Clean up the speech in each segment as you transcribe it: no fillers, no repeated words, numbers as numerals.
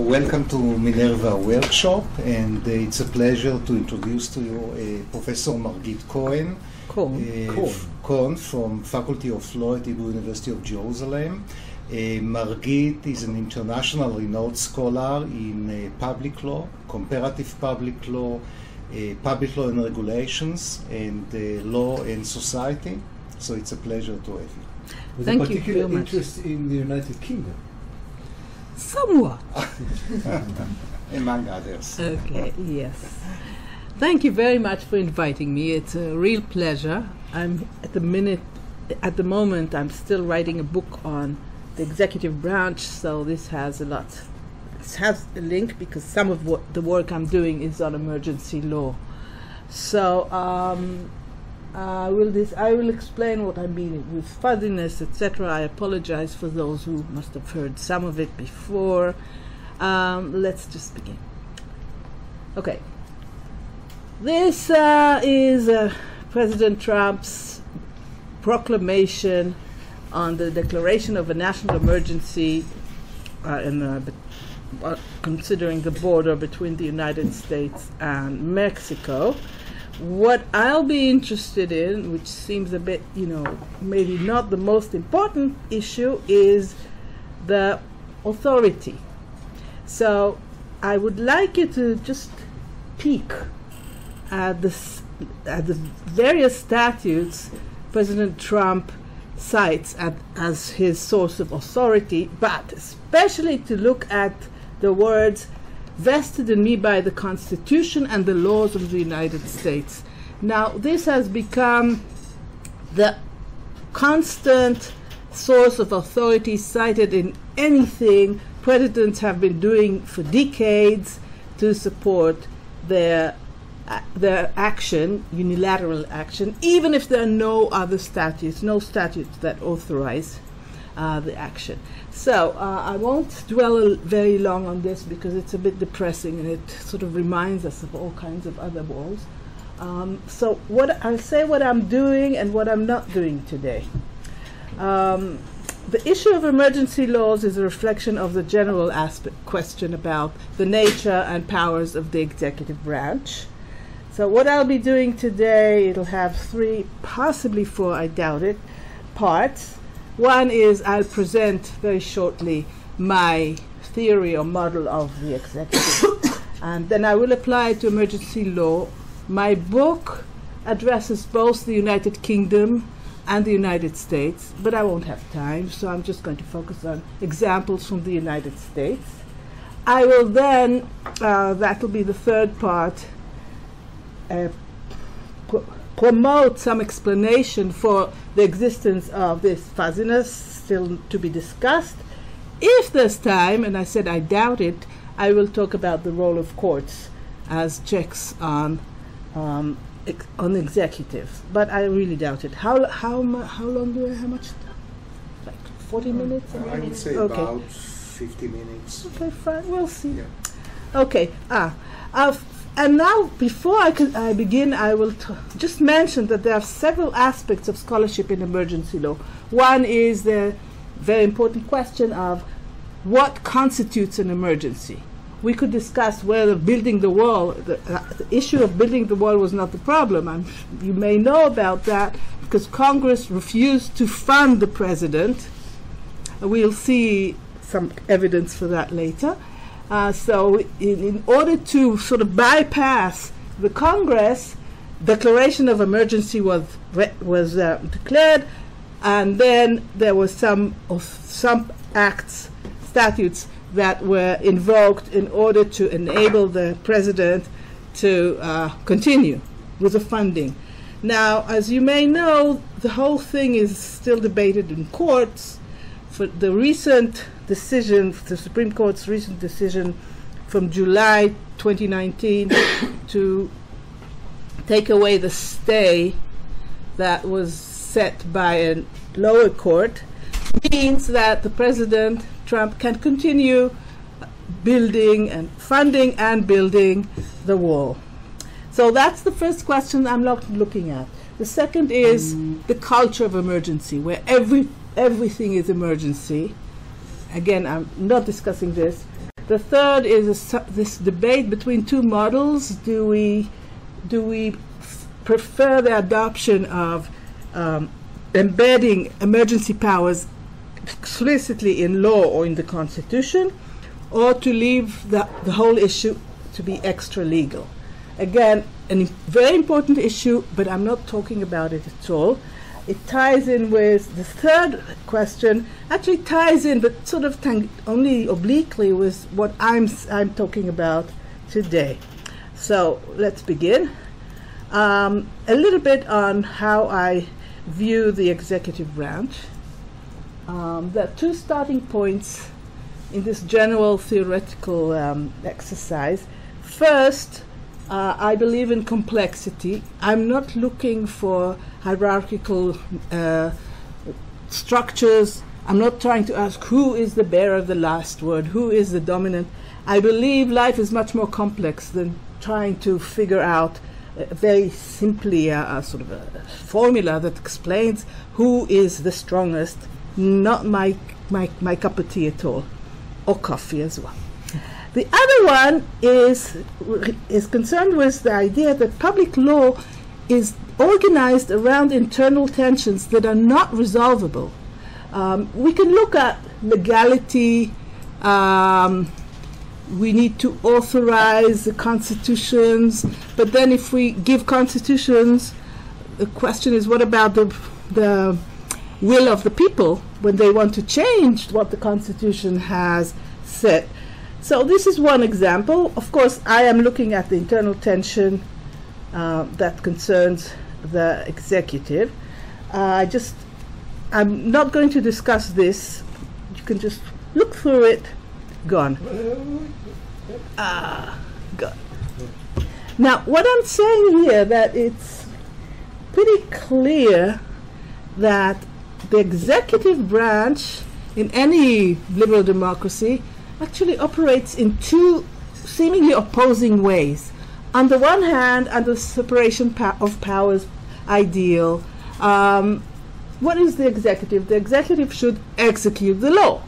welcome to Minerva Workshop, and it's a pleasure to introduce to you Professor Margit Cohen from Faculty of Law at Hebrew University of Jerusalem. Margit is an international renowned scholar in public law, comparative public law and regulations, and law and society. So it's a pleasure to have you. With Thank a you particular very much. interest in the United Kingdom. Somewhat. Among others. Okay, yes. Thank you very much for inviting me. It's a real pleasure. I'm at the moment, I'm still writing a book on the executive branch, so this has a lot. This has a link because some of the work I'm doing is on emergency law. So I will explain what I mean with fuzziness, etc. I apologize for those who must have heard some of it before. Let's just begin. Okay. This is President Trump's proclamation on the declaration of a national emergency considering the border between the United States and Mexico. What I'll be interested in, which seems a bit, maybe not the most important issue, is the authority. So I would like you to just peek at the various statutes President Trump cites as his source of authority, but especially to look at the words vested in me by the Constitution and the laws of the United States. Now, this has become the constant source of authority cited in anything presidents have been doing for decades to support their action, unilateral action, even if there are no statutes that authorize the action. So I won't dwell very long on this because it's a bit depressing and it sort of reminds us of all kinds of other wars. So I'll say what I'm doing and what I'm not doing today. The issue of emergency laws is a reflection of the general question about the nature and powers of the executive branch. So what I'll be doing today, it'll have 3, possibly 4, I doubt it, parts. One is I'll present very shortly my theory or model of the executive, and then I will apply it to emergency law. My book addresses both the United Kingdom and the United States, but I won't have time, so I'm just going to focus on examples from the United States. I will then, that'll be the third part, promote some explanation for the existence of this fuzziness, still to be discussed. If there's time, and I said I doubt it, I will talk about the role of courts as checks on executives, but I really doubt it. How long do I have? Much time? Like 40 minutes? I would say about 50 minutes. Okay, fine. We'll see. Yeah. Okay. And now, before I begin, I will just mention that there are several aspects of scholarship in emergency law. One is the very important question of what constitutes an emergency. We could discuss whether building the wall, the issue of building the wall was not the problem. You may know about that because Congress refused to fund the president. We'll see some evidence for that later. So in order to sort of bypass the Congress, declaration of emergency was declared, and then there was some statutes that were invoked in order to enable the president to continue with the funding. Now, as you may know, the whole thing is still debated in courts. For the recent decision, the Supreme Court's recent decision from July 2019 to take away the stay that was set by a lower court means that the President Trump can continue building and funding and building the wall. So that's the first question I'm looking at. The second is the culture of emergency, where everything is emergency. Again, I'm not discussing this. The third is this debate between two models. Do we prefer the adoption of embedding emergency powers explicitly in law or in the Constitution, or to leave the whole issue to be extra legal? Again, a very important issue, but I'm not talking about it at all. It ties in with the third question, actually ties in, but sort of only obliquely, with what I'm talking about today. So let's begin. A little bit on how I view the executive branch. There are two starting points in this general theoretical exercise. First, I believe in complexity. I'm not looking for hierarchical structures. I'm not trying to ask who is the bearer of the last word, who is the dominant. I believe life is much more complex than trying to figure out very simply a sort of a formula that explains who is the strongest. Not my cup of tea at all, or coffee as well. The other one is concerned with the idea that public law is organized around internal tensions that are not resolvable. We can look at legality. We need to authorize the constitutions, but then if we give constitutions, the question is, what about the will of the people when they want to change what the Constitution has said? So this is one example. Of course, I am looking at the internal tension that concerns the executive. I'm not going to discuss this. You can just look through it. Gone. Gone. Now, what I'm saying here, that it's pretty clear that the executive branch in any liberal democracy actually operates in two seemingly opposing ways. On the one hand, under the separation of powers ideal, what is the executive? The executive should execute the law.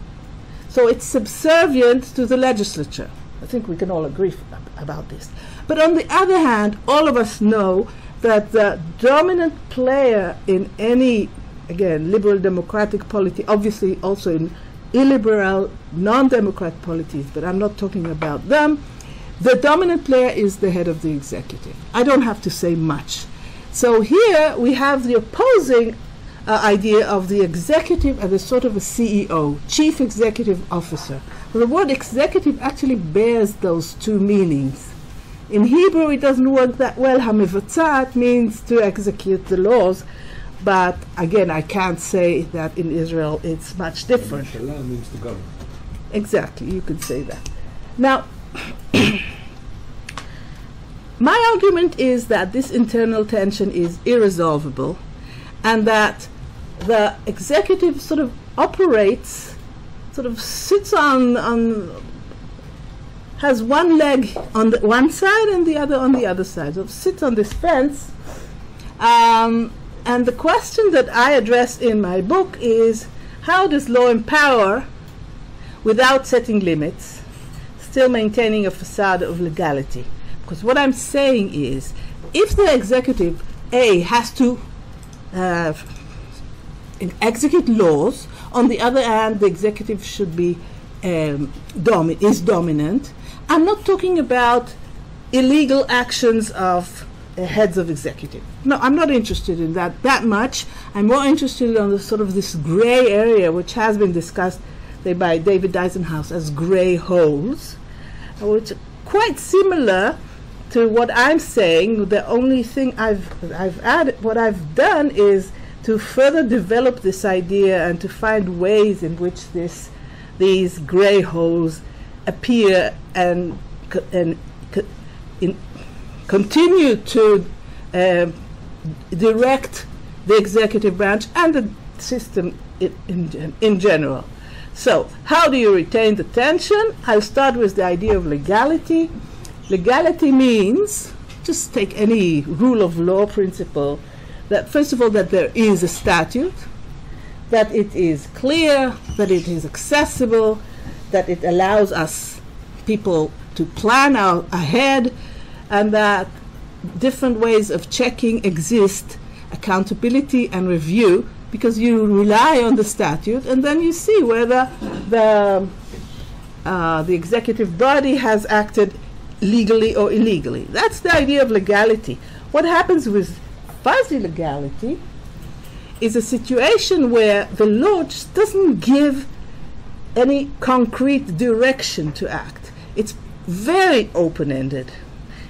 So it's subservient to the legislature. I think we can all agree about this. But on the other hand, all of us know that the dominant player in any, again, liberal democratic polity, obviously also in illiberal, non-democratic polities, but I'm not talking about them, the dominant player is the head of the executive. I don't have to say much. So here we have the opposing idea of the executive as a sort of a CEO, chief executive officer. Well, the word executive actually bears those two meanings. In Hebrew, it doesn't work that well. Hamevatzat means to execute the laws. But again, I can't say that in Israel it's much different. Meshela means to govern. Exactly, you could say that. Now, my argument is that this internal tension is irresolvable, and that the executive sort of operates, sort of sits has one leg on the one side and the other on the other side. So sits on this fence. And the question that I address in my book is, how does law empower without setting limits, still maintaining a facade of legality? Because what I'm saying is, if the executive, A, has to execute laws, on the other hand, the executive should be dominant. I'm not talking about illegal actions of heads of executive. No, I'm not interested in that much. I'm more interested in the sort of this gray area, which has been discussed by David Eisenhower as gray holes, which are quite similar to what I'm saying. The only thing I've added, what I've done is to further develop this idea and to find ways in which these gray holes appear and continue to direct the executive branch and the system in general. So, how do you retain the tension? I'll start with the idea of legality. Legality means, just take any rule of law principle, that first of all, that there is a statute, that it is clear, that it is accessible, that it allows us people to plan out ahead, and that different ways of checking exist, accountability and review, because you rely on the statute, and then you see whether the executive body has acted legally or illegally. That's the idea of legality. What happens with fuzzy legality is a situation where the law just doesn't give any concrete direction to act. It's very open-ended.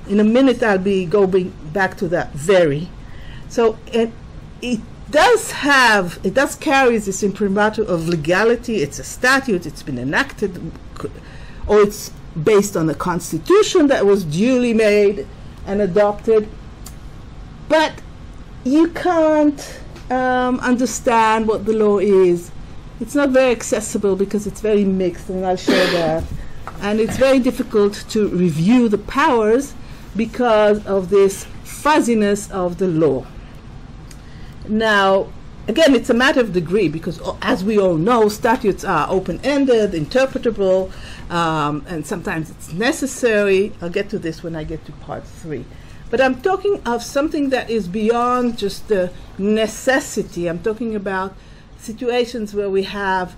In a minute I'll be going back to that very. So it does carry this imprimatur of legality. It's a statute, it's been enacted, or it's based on a constitution that was duly made and adopted. But you can't understand what the law is. It's not very accessible because it's very mixed, and I'll show that. And it's very difficult to review the powers because of this fuzziness of the law. Now, again, it's a matter of degree because, as we all know, statutes are open-ended, interpretable, and sometimes it's necessary. I'll get to this when I get to part 3. But I'm talking of something that is beyond just the necessity. I'm talking about situations where we have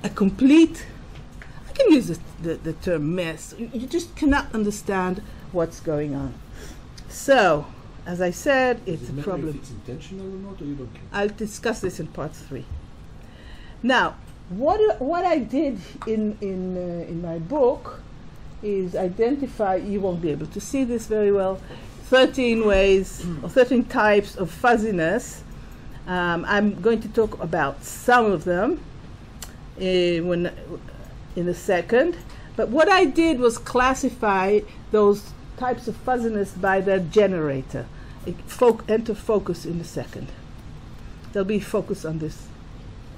a complete, I can use the term mess. You just cannot understand what's going on. So, as I said, it's a problem. If it's intentional or not, or you don't care? I'll discuss this in part 3. Now, what I did in my book is identify, you won't be able to see this very well, 13 ways or 13 types of fuzziness. I'm going to talk about some of them in a second. But what I did was classify those types of fuzziness by their generator. Enter focus in a second. There'll be focus on this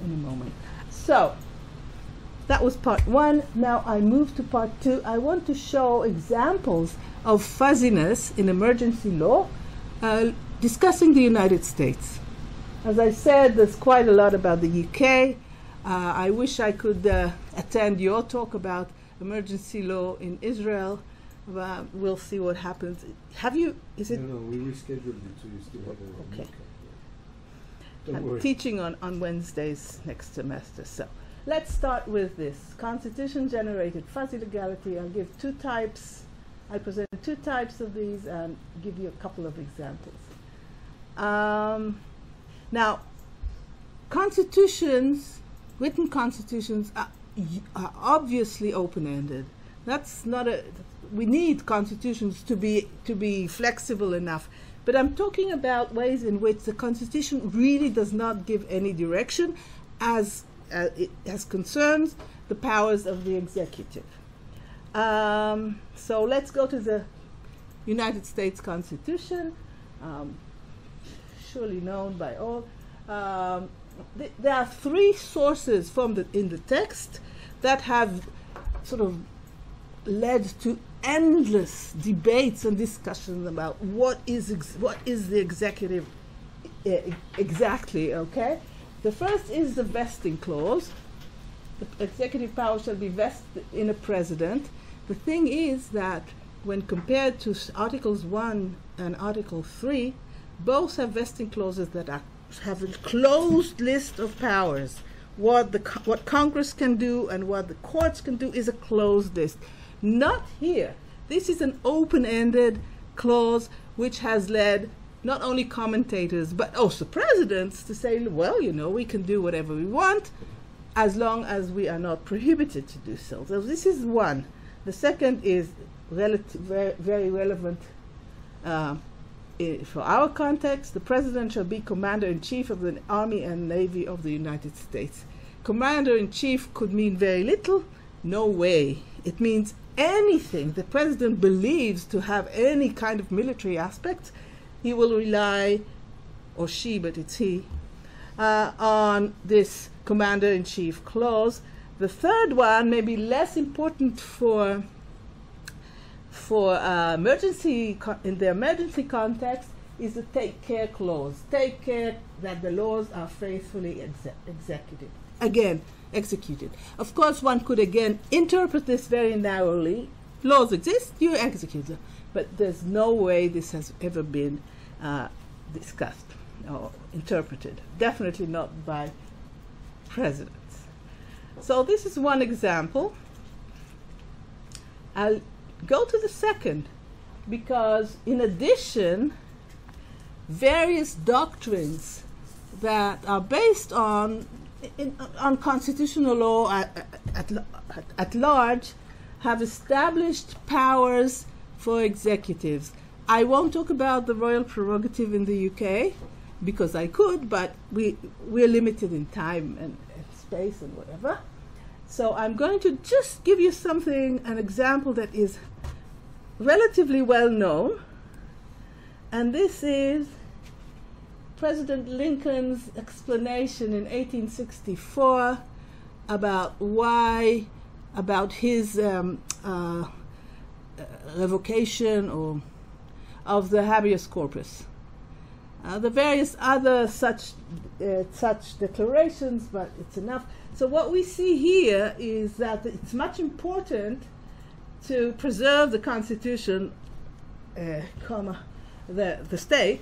in a moment. So, that was part 1. Now I move to part 2. I want to show examples of fuzziness in emergency law, discussing the United States. As I said, there's quite a lot about the UK. I wish I could attend your talk about emergency law in Israel. We'll see what happens. Have you? Is it? No, we rescheduled it, so you still have a okay. Don't I'm worry. teaching on Wednesdays next semester. So let's start with this. Constitution-generated fuzzy legality. I'll give 2 types. I present 2 types of these and give you a couple of examples. Now, constitutions, written constitutions, are obviously open-ended. That's not a. We need constitutions to be flexible enough. But I'm talking about ways in which the Constitution really does not give any direction as concerns the powers of the executive. So let's go to the United States Constitution, surely known by all. There are 3 sources in the text that have sort of led to endless debates and discussions about what is the executive exactly, okay? The first is the vesting clause. The executive power shall be vested in a president. The thing is that when compared to Articles 1 and Article 3, both have vesting clauses that have a closed list of powers. What Congress can do and what the courts can do is a closed list. Not here. This is an open-ended clause which has led not only commentators but also presidents to say, well, we can do whatever we want as long as we are not prohibited to do so. So this is one. The second is very relevant for our context. The president shall be commander-in-chief of the Army and Navy of the United States. Commander-in-chief could mean very little. No way. It means anything the president believes to have any kind of military aspect, he will rely, or she, but it's he, on this commander-in-chief clause. The third one may be less important for emergency in the emergency context is the take care clause. Take care that the laws are faithfully again, executed. Of course, one could again interpret this very narrowly. Laws exist, you execute them. But there's no way this has ever been discussed or interpreted. Definitely not by presidents. So this is one example. I'll go to the second, because in addition, various doctrines that are based on constitutional law at large have established powers for executives. I won't talk about the royal prerogative in the UK because I could, but we're limited in time and space and whatever. So I'm going to just give you an example that is relatively well known, and this is President Lincoln's explanation in 1864 about his revocation of the habeas corpus. The various other such declarations, but it's enough. So what we see here is that it's much important to preserve the Constitution, the state,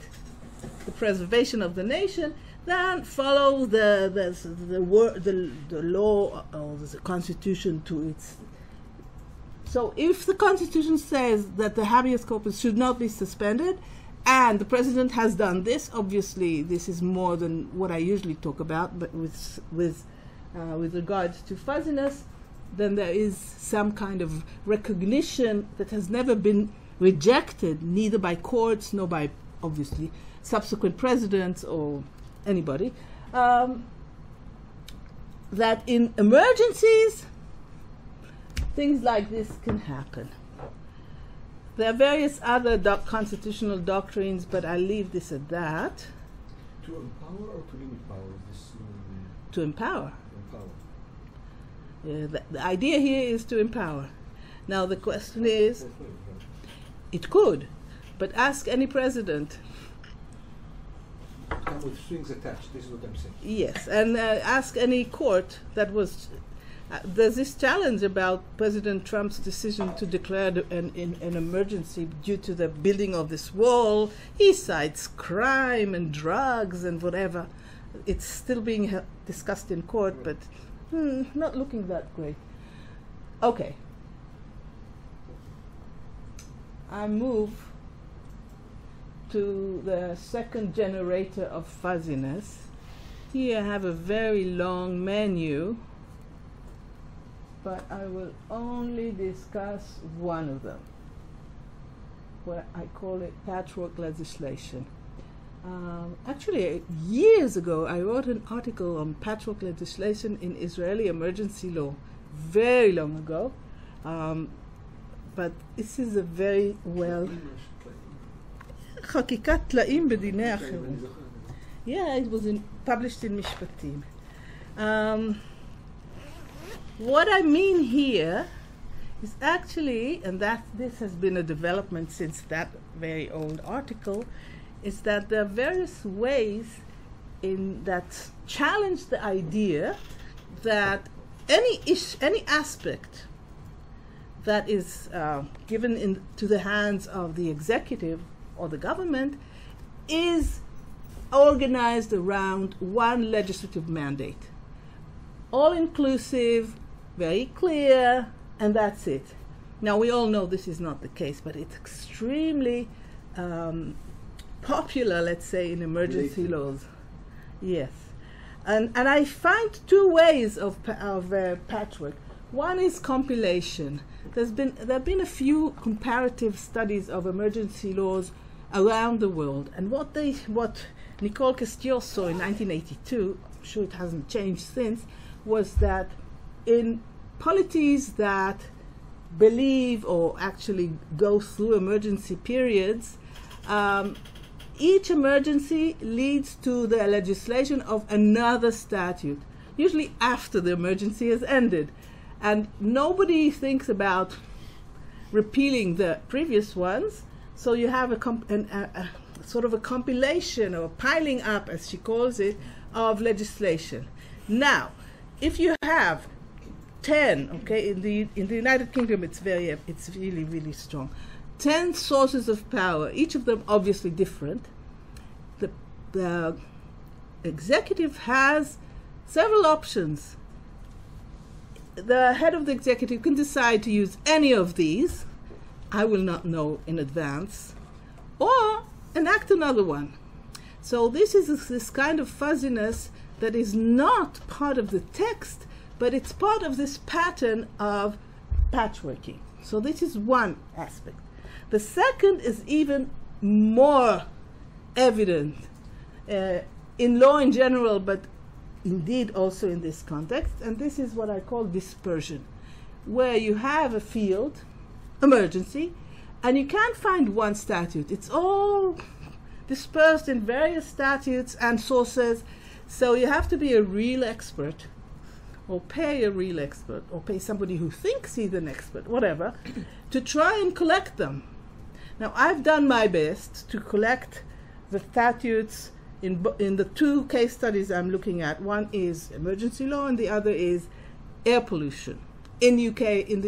the preservation of the nation, than follow the law or the Constitution to its. So if the Constitution says that the habeas corpus should not be suspended, and the president has done this, obviously this is more than what I usually talk about, but with regards to fuzziness, then there is some kind of recognition that has never been rejected, neither by courts nor by, obviously, subsequent presidents or anybody, that in emergencies, things like this can happen. There are various other constitutional doctrines, but I'll leave this at that. To empower or to limit power? To empower. To empower. The idea here is to empower. Now the question is, it could, but ask any president. Come with strings attached, this is what I'm saying. Yes, and ask any court that was. There's this challenge about President Trump's decision to declare an emergency due to the building of this wall. He cites crime and drugs and whatever. It's still being discussed in court, but not looking that great. Okay. I move to the second generator of fuzziness. Here I have a very long menu, but I will only discuss one of them, where I call it patchwork legislation. Actually, years ago, I wrote an article on patchwork legislation in Israeli emergency law, very long ago. But this is a very well... חקיקת טלאים בדיני החירום. Yeah, it was published in Mishpatim. What I mean here is actually, and that this has been a development since that very old article, is that there are various ways that challenge the idea that any aspect that is given into the hands of the executive or the government is organized around one legislative mandate. All-inclusive, very clear, and that's it. Now, we all know this is not the case, but it's extremely popular, let's say, in emergency laws. Yes. And I find two ways of patchwork. One is compilation. There have been a few comparative studies of emergency laws around the world, and what Nicole Castillo saw in 1982, I'm sure it hasn't changed since, was that in polities that believe or actually go through emergency periods, each emergency leads to the legislation of another statute, usually after the emergency has ended. And nobody thinks about repealing the previous ones, so you have a sort of a compilation or piling up, as she calls it, of legislation. Now, if you have 10, okay, in the United Kingdom, it's really, really strong. 10 sources of power, each of them obviously different. The executive has several options. The head of the executive can decide to use any of these. I will not know in advance, or enact another one. So this is this kind of fuzziness that is not part of the text, but it's part of this pattern of patchworking. So this is one aspect. The second is even more evident in law in general, but indeed also in this context, and this is what I call dispersion, where you have a field, emergency, and you can't find one statute. It's all dispersed in various statutes and sources, so you have to be a real expert, or pay a real expert, or pay somebody who thinks he's an expert, whatever, to try and collect them. Now, I've done my best to collect the statutes in the two case studies I'm looking at. One is emergency law, and the other is air pollution in the UK and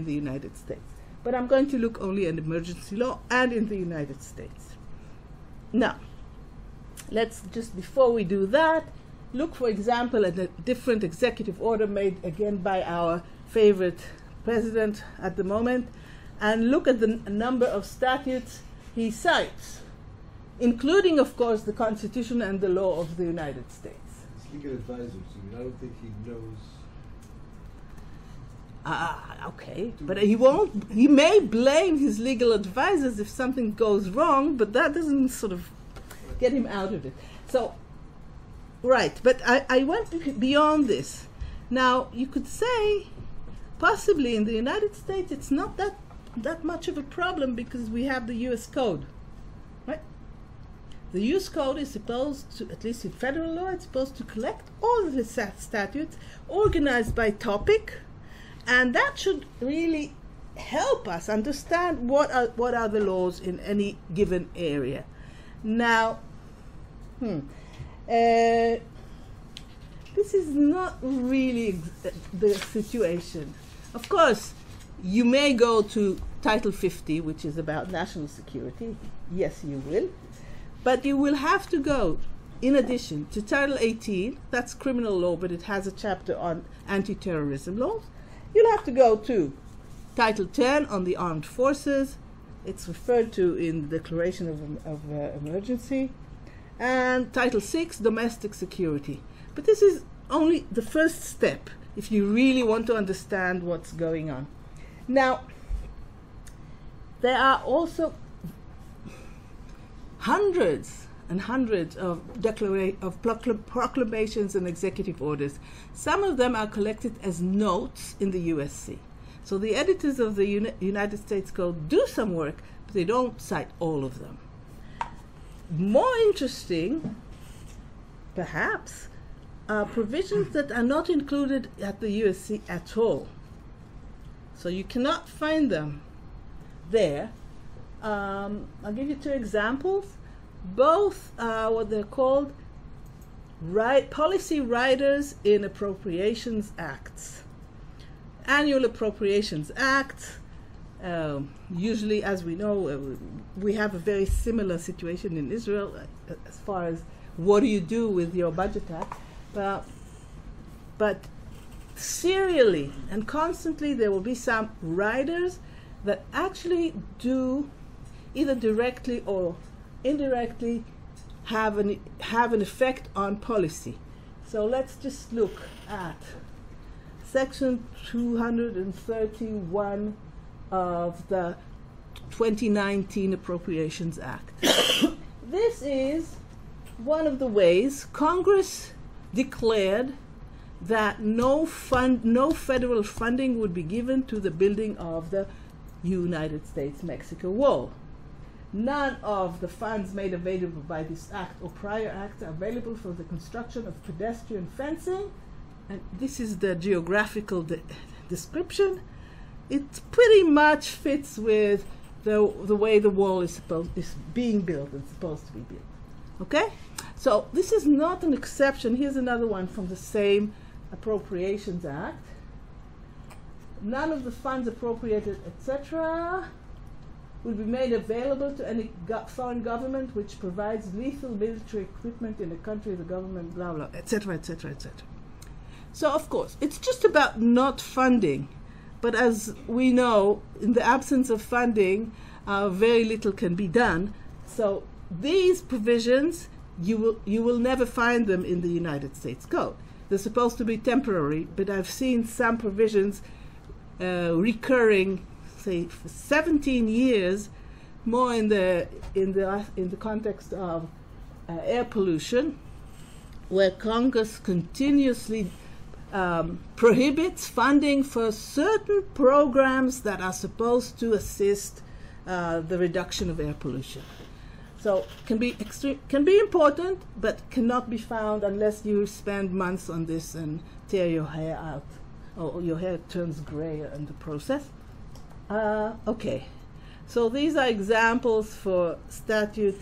the United States. But I'm going to look only at emergency law and in the United States. Now, let's just, before we do that, look, for example, at a different executive order made again by our favorite president at the moment, and look at the number of statutes he cites, including, of course, the Constitution and the law of the United States. His legal advisors, I don't think he knows. Okay, but he may blame his legal advisors if something goes wrong, but that doesn't sort of get him out of it. So, right, but I went beyond this. Now, you could say, possibly in the United States, it's not that much of a problem because we have the U.S. Code, right? The U.S. Code is supposed to, at least in federal law, it's supposed to collect all of the statutes organized by topic, and that should really help us understand what are the laws in any given area. Now, this is not really the situation. Of course, you may go to Title 50, which is about national security. Yes, you will. But you will have to go, in addition, to Title 18. That's criminal law, but it has a chapter on anti-terrorism laws. You'll have to go to Title 10 on the armed forces. It's referred to in the Declaration of Emergency. And Title 6, domestic security. But this is only the first step if you really want to understand what's going on. Now, there are also hundreds and hundreds of proclamations and executive orders. Some of them are collected as notes in the USC. So the editors of the United States Code do some work, but they don't cite all of them. More interesting, perhaps, are provisions that are not included at the USC at all. So you cannot find them there. I'll give you two examples. Both are what they're called policy riders in appropriations acts. Annual Appropriations Act, usually, as we know, we have a very similar situation in Israel as far as what do you do with your budget act. But serially and constantly there will be some riders that actually do either directly or indirectly have an effect on policy. So let's just look at Section 231 of the 2019 Appropriations Act. This is one of the ways Congress declared that no federal funding would be given to the building of the United States-Mexico wall. None of the funds made available by this act or prior acts are available for the construction of pedestrian fencing. And this is the geographical description. It pretty much fits with the way the wall is being built and supposed to be built. Okay? So this is not an exception. Here's another one from the same Appropriations Act. None of the funds appropriated, etc., will be made available to any foreign government which provides lethal military equipment in a country, the government, blah, blah, etc., etc., etc. So, of course, it's just about not funding. But as we know, in the absence of funding, very little can be done. So these provisions, you will never find them in the United States Code. They're supposed to be temporary, but I've seen some provisions recurring, say, for 17 years, more in the context of air pollution, where Congress continuously prohibits funding for certain programs that are supposed to assist the reduction of air pollution. So can be important, but cannot be found unless you spend months on this and tear your hair out, or your hair turns gray in the process. Okay, so these are examples for statute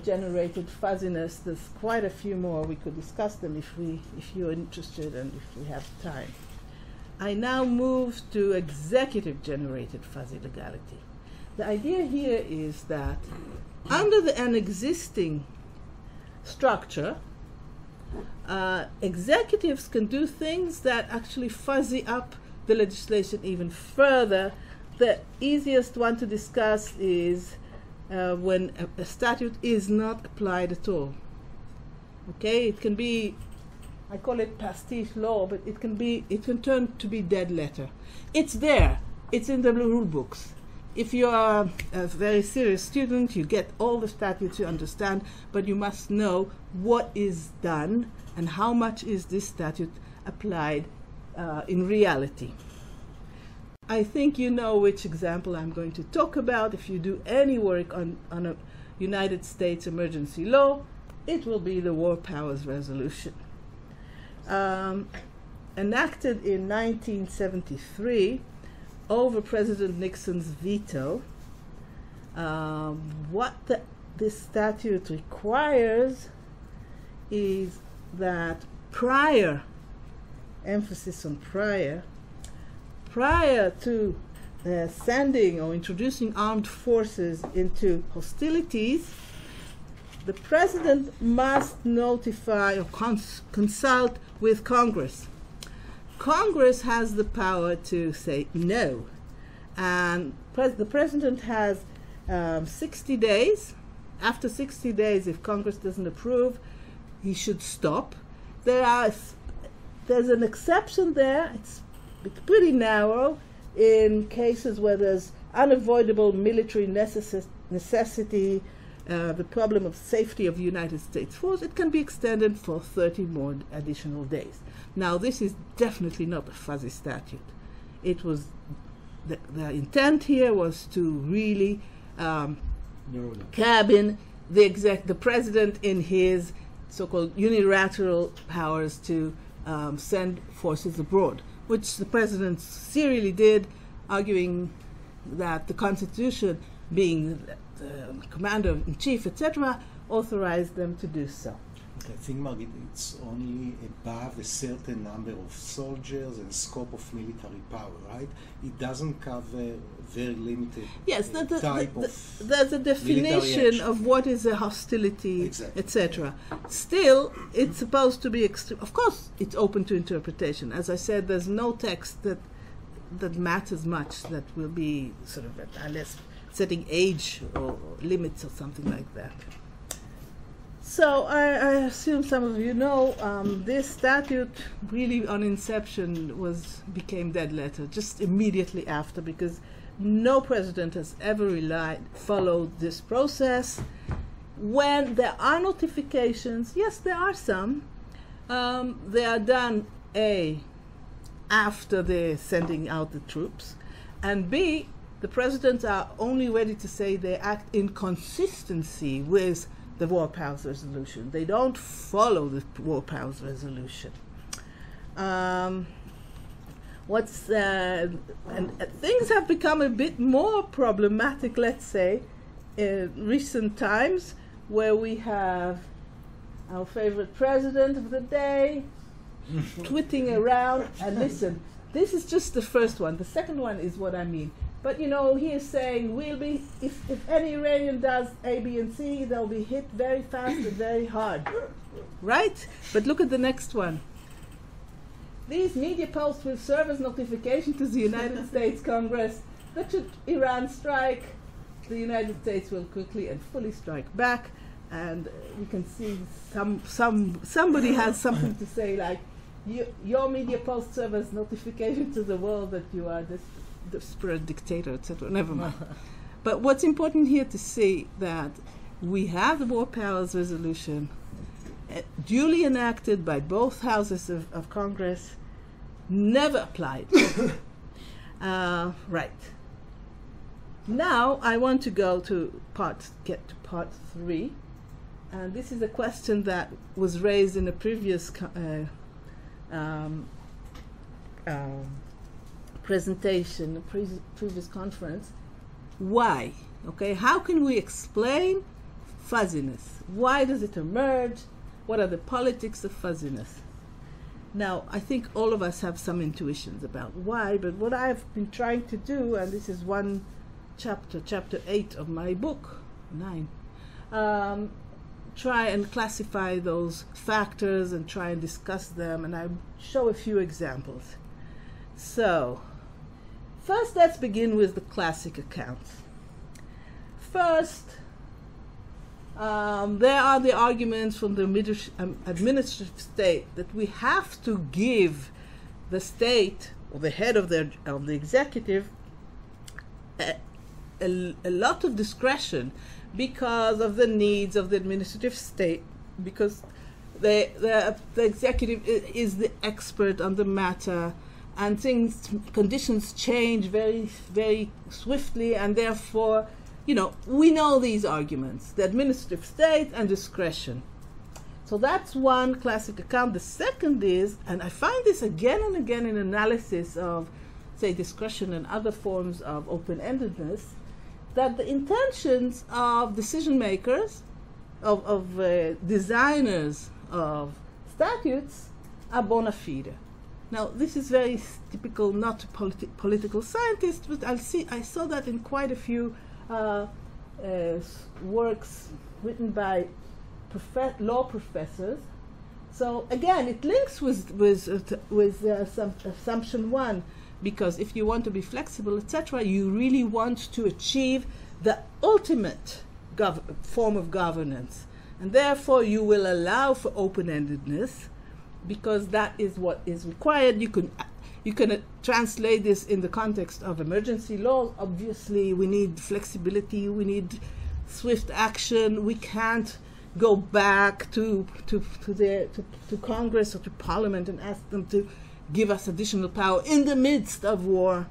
generated fuzziness. There's quite a few more. We could discuss them if you're interested and if we have time. I now move to executive generated fuzzy legality. The idea here is that under an existing structure, executives can do things that actually fuzzy up the legislation even further. The easiest one to discuss is when a statute is not applied at all. Okay, it can be, I call it pastiche law, but it can turn to be dead letter. It's there. It's in the rule books. If you are a very serious student, you get all the statutes, you understand, but you must know what is done and how much is this statute applied in reality. I think you know which example I'm going to talk about. If you do any work on a United States emergency law, it will be the War Powers Resolution. Enacted in 1973 over President Nixon's veto, what this statute requires is that prior, emphasis on prior to sending or introducing armed forces into hostilities, the president must notify or consult with Congress. Congress has the power to say no, and the president has 60 days. After 60 days, if Congress doesn't approve, he should stop. There's an exception there. It's pretty narrow in cases where there's unavoidable military necessity, the problem of safety of the United States force. It can be extended for 30 more additional days. Now, this is definitely not a fuzzy statute. It was the intent here was to really cabin the president in his so-called unilateral powers to send forces abroad, which the president serially did, arguing that the Constitution, being the commander-in-chief, etc., authorized them to do so. I think, Margit, it's only above a certain number of soldiers and scope of military power, right? It doesn't cover very limited type of there's a definition of what is a hostility, exactly, etc. Still, it's supposed to be of course, it's open to interpretation. As I said, there's no text that matters much that will be sort of unless setting age or limits or something like that. So I assume some of you know this statute really on inception became dead letter just immediately after, because no president has ever followed this process. When there are notifications, yes, there are some. They are done A, after they're sending out the troops, and B, the presidents are only ready to say they act in consistency with the War Powers Resolution. They don't follow the War Powers Resolution. And things have become a bit more problematic, let's say, in recent times, where we have our favorite president of the day, twitting around. And listen, this is just the first one. The second one is what I mean. But you know, he is saying we'll be, if any Iranian does A, B, and C, they'll be hit very fast and very hard. Right? But look at the next one. These media posts will serve as notification to the United States Congress that should Iran strike, the United States will quickly and fully strike back. And we can see somebody has something to say like, your media posts serve as notification to the world that you are this desperate dictator, etc. Never mind. But what's important here to see that we have the War Powers Resolution duly enacted by both houses of Congress, never applied. Right. Now I want to get to part 3. And this is a question that was raised in a previous presentation, a previous conference. Why? Okay, how can we explain fuzziness? Why does it emerge? What are the politics of fuzziness? Now, I think all of us have some intuitions about why, but what I've been trying to do, and this is one chapter 8 of my book, 9, try and classify those factors and try and discuss them, and I show a few examples. So, first let's begin with the classic accounts. First, there are the arguments from the administrative state that we have to give the state, or the head of the executive, a lot of discretion because of the needs of the administrative state, because the executive is the expert on the matter, and conditions change very, very swiftly, and therefore, you know, we know these arguments, the administrative state and discretion. So that's one classic account. The second is, and I find this again and again in analysis of, say, discretion and other forms of open-endedness, that the intentions of decision makers, of designers of statutes, are bona fide. Now, this is very typical, not political scientists, but I saw that in quite a few works written by law professors. So again, it links with assumption 1, because if you want to be flexible, etc., you really want to achieve the ultimate form of governance, and therefore you will allow for open-endedness, because that is what is required. You can translate this in the context of emergency laws. Obviously, we need flexibility, we need swift action. We can't go back to Congress or to Parliament and ask them to give us additional power in the midst of war.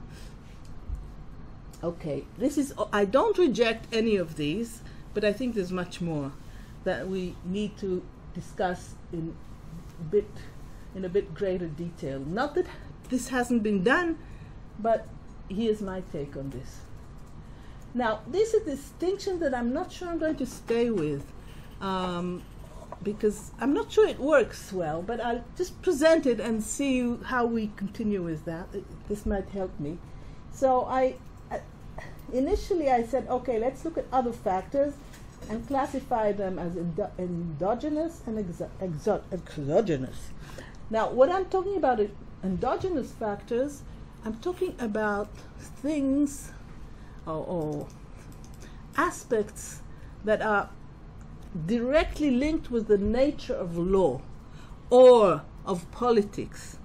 Okay, I don't reject any of these, but I think there's much more that we need to discuss in a bit greater detail. Not that this hasn't been done, but here's my take on this. Now, this is a distinction that I'm not sure I'm going to stay with, because I'm not sure it works well, but I'll just present it and see how we continue with that. This might help me. So initially I said, okay, let's look at other factors and classify them as endogenous and exogenous. Now, what I'm talking about endogenous factors, I'm talking about things or aspects that are directly linked with the nature of law or of politics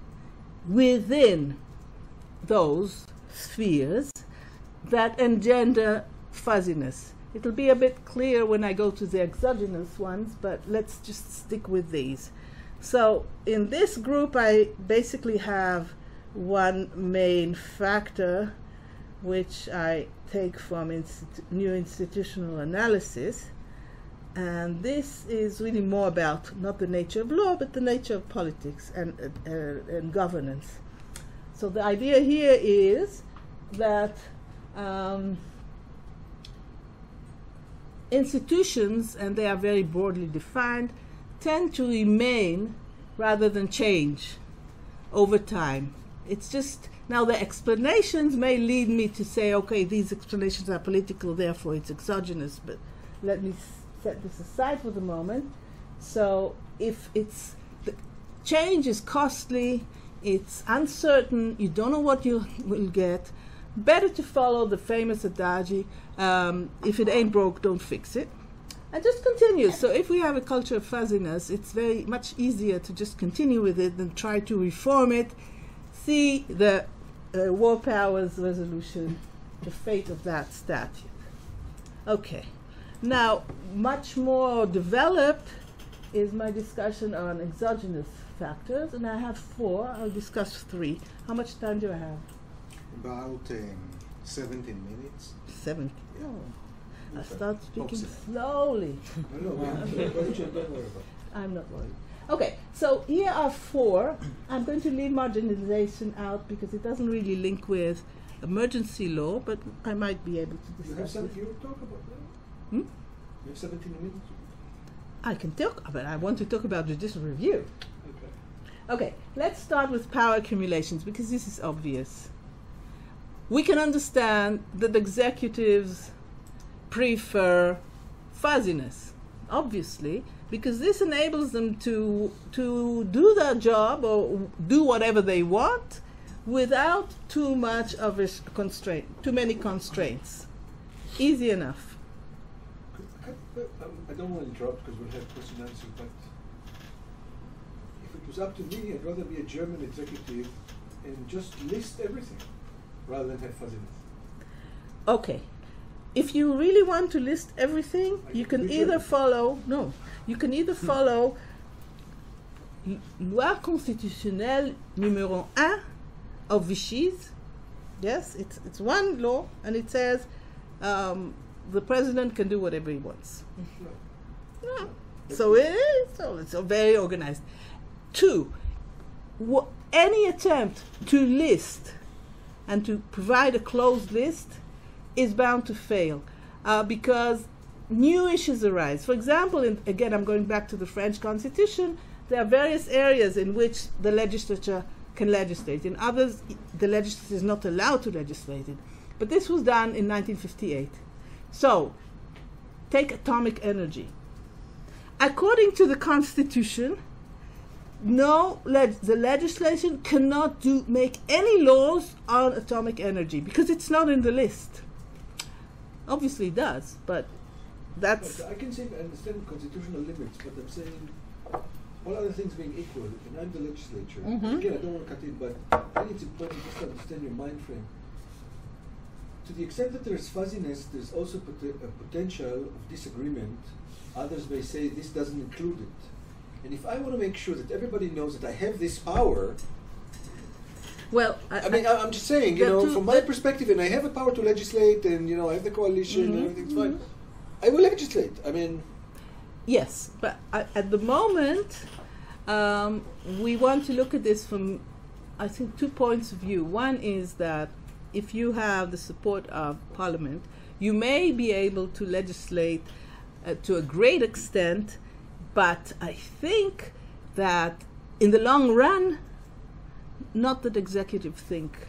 within those spheres that engender fuzziness. It'll be a bit clear when I go to the exogenous ones, but let's just stick with these. So in this group, I basically have one main factor, which I take from new institutional analysis. And this is really more about not the nature of law, but the nature of politics and governance. So the idea here is that institutions, and they are very broadly defined, tend to remain rather than change. over time. It's just, now the explanations may lead me to say, okay, these explanations are political, therefore it's exogenous, but let me set this aside for the moment. So if it's, the change is costly, it's uncertain, you don't know what you will get, better to follow the famous adage, if it ain't broke, don't fix it. And just continue. So if we have a culture of fuzziness, it's very much easier to just continue with it than try to reform it. See the War Powers Resolution, the fate of that statute. Okay. Now, much more developed is my discussion on exogenous factors, and I have 4. I'll discuss 3. How much time do I have? About 17 minutes. 7. Yeah. I start speaking Hopefully. slowly. No, we have no question, don't worry about it. I'm not worried. Okay, so here are 4. I'm going to leave marginalization out because it doesn't really link with emergency law, but I might be able to You have discuss something it. you talk about now? Hmm? You have 17 minutes? I can talk, but I want to talk about judicial review. Okay. Okay, let's start with power accumulations because this is obvious. We can understand that executives prefer fuzziness, obviously, because this enables them to do their job or do whatever they want without too much of a constraint, too many constraints. Easy enough. I don't want to interrupt because we'll have question and answer, but if it was up to me, I'd rather be a German executive and just list everything rather than have fuzziness. Okay. If you really want to list everything, you can either follow, you can either follow Loi constitutionnelle numéro 1 of Vichy's. Yes, it's one law, and it says the president can do whatever he wants. No. Yeah. So it's very organized. 2, any attempt to list and to provide a closed list is bound to fail because new issues arise. For example, again, I'm going back to the French Constitution, there are various areas in which the legislature can legislate. In others, the legislature is not allowed to legislate it. But this was done in 1958. So, take atomic energy. According to the Constitution, the legislation cannot make any laws on atomic energy because it's not in the list. Obviously it does, but that's... I can say I understand constitutional limits, but I'm saying all other things being equal, and I'm the legislature. Again, I don't want to cut in, but I think it's important just to understand your mind frame. To the extent that there's fuzziness, there's also a potential of disagreement. Others may say this doesn't include it. And if I want to make sure that everybody knows that I have this power, well, I'm just saying, from my perspective, and I have a power to legislate, and I have the coalition, and everything's fine. I will legislate. Yes, but at the moment, we want to look at this from, I think, 2 points of view. One is that if you have the support of Parliament, you may be able to legislate to a great extent, but I think that in the long run, not that executives think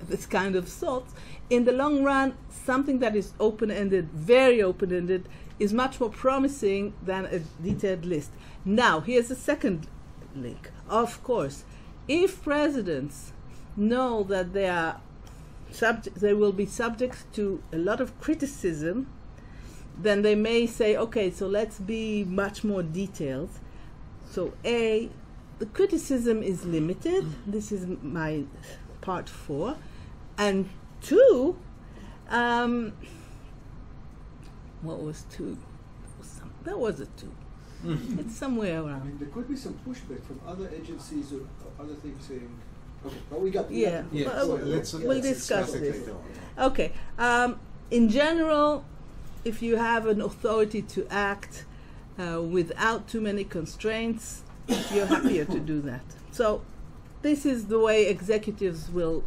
this kind of thoughts, in the long run, something that is open-ended, very open-ended, is much more promising than a detailed list. Now, here's a second link. Of course, if presidents know that they will be subject to a lot of criticism, then they may say, okay, so let's be much more detailed. So the criticism is limited. This is my part 4. And 2, what was 2? That was a 2. It's somewhere around. there could be some pushback from other agencies or other things saying, okay, but we got Yeah, we'll discuss this. later on. Okay. In general, if you have an authority to act without too many constraints, you're happier to do that. So this is the way executives will,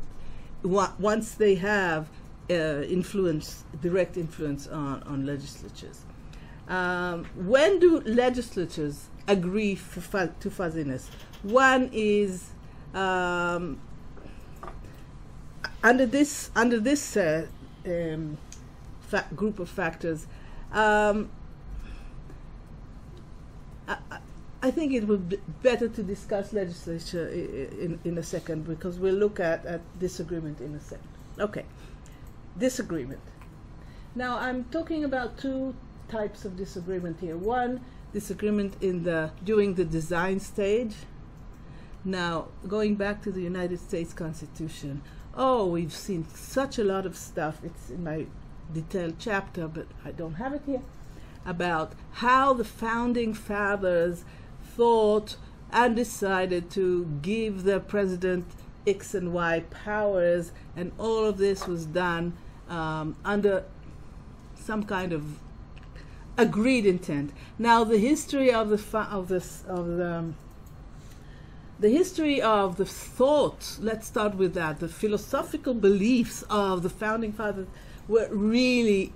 once they have direct influence on legislatures. When do legislatures agree to fuzziness? One is under this group of factors, I think it would be better to discuss legislature in a second, because we'll look at disagreement in a second. Okay, disagreement. Now I'm talking about two types of disagreement here. One, disagreement during the design stage. Now, going back to the United States Constitution, we've seen such a lot of stuff. It's in my detailed chapter, but I don't have it here, about how the founding fathers thought and decided to give the president X and Y powers, and all of this was done under some kind of agreed intent. Now, the history of the history of the thought, let's start with that. The philosophical beliefs of the founding fathers were really,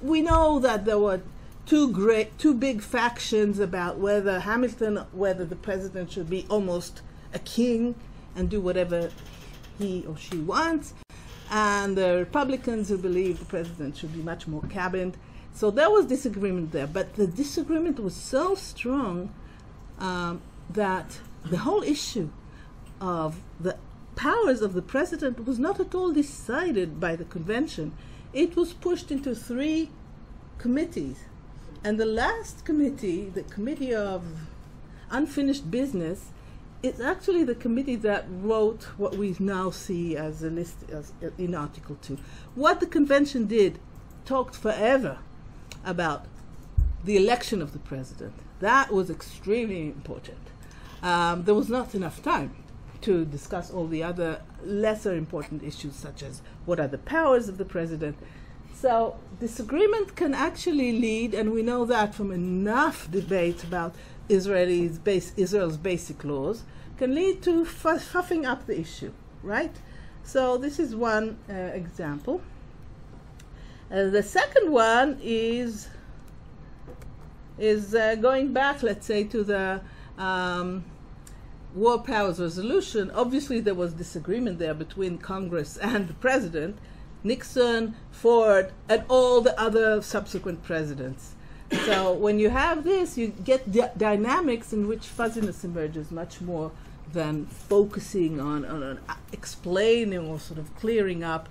we know that there were two big factions about whether the president should be almost a king and do whatever he or she wants, and the Republicans who believe the president should be much more cabined. So there was disagreement there, but the disagreement was so strong that the whole issue of the powers of the president was not at all decided by the convention. It was pushed into 3 committees. And the last committee, the Committee of Unfinished Business, is actually the committee that wrote what we now see as a list in Article 2. What the convention did, talked forever about the election of the president. That was extremely important. There was not enough time to discuss all the other lesser important issues, such as what are the powers of the president. So disagreement can actually lead, and we know that from enough debate about Israel's basic laws, can lead to huffing up the issue, right? So this is one example. The second one is going back, let's say, to the War Powers Resolution. Obviously, there was disagreement there between Congress and the president, Nixon, Ford, and all the other subsequent presidents. So when you have this, you get dynamics in which fuzziness emerges much more than focusing on explaining or sort of clearing up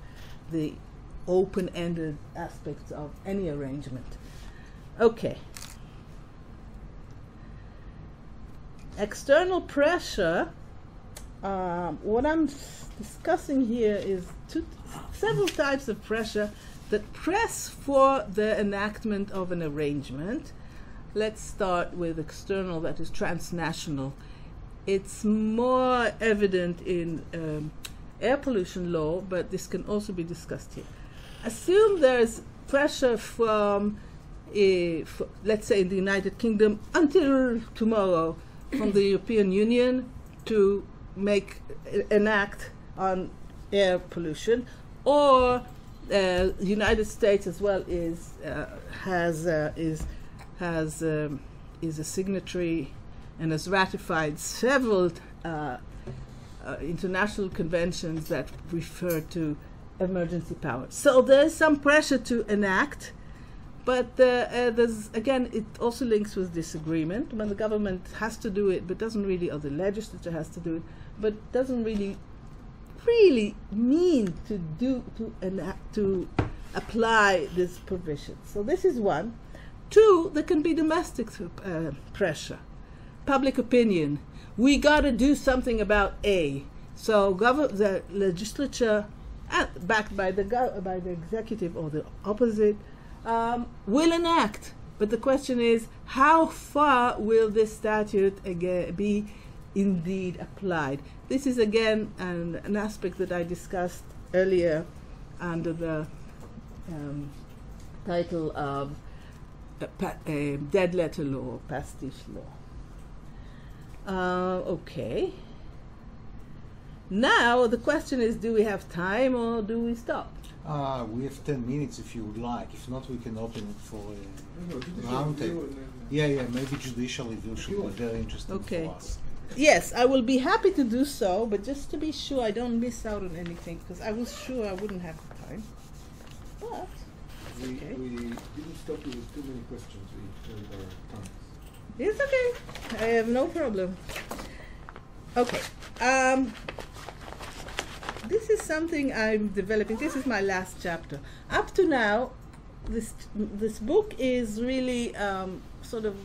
the open-ended aspects of any arrangement. Okay. External pressure, what I'm discussing here is several types of pressure that press for the enactment of an arrangement. Let's start with external, that is transnational. It's more evident in air pollution law, but this can also be discussed here. Assume there's pressure from, let's say in the United Kingdom, until tomorrow, from the European Union to enact on air pollution, or the United States as well is a signatory and has ratified several international conventions that refer to emergency powers. So there is some pressure to enact, but there's, again, it also links with disagreement when the government has to do it, but doesn't really, or the legislature has to do it, but doesn't really mean to apply this provision. So this is one. Two, there can be domestic pressure, public opinion. We got to do something about A. So the legislature, backed by the executive or the opposite, will enact. But the question is, how far will this statute be indeed applied? This is again an aspect that I discussed earlier under the title of dead letter law, pastiche law. Okay. Now the question is, do we have time or do we stop? We have 10 minutes if you would like. If not, we can open it for a round table. Yeah, maybe judicial review should be very interesting for us. Yes, I will be happy to do so, but just to be sure I don't miss out on anything, because I was sure I wouldn't have the time. But We, okay. we didn't stop you with too many questions. We held our tongues. It's okay. I have no problem. Okay. This is something I'm developing. This is my last chapter. Up to now, this book is really sort of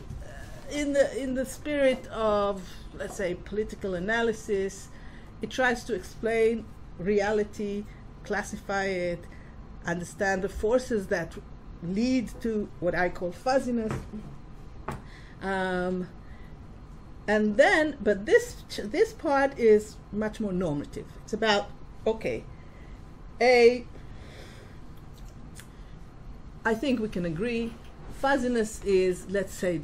in the spirit of, let's say, political analysis. It tries to explain reality, classify it, understand the forces that lead to what I call fuzziness. And then, but this part is much more normative. It's about, okay, I think we can agree, fuzziness is, let's say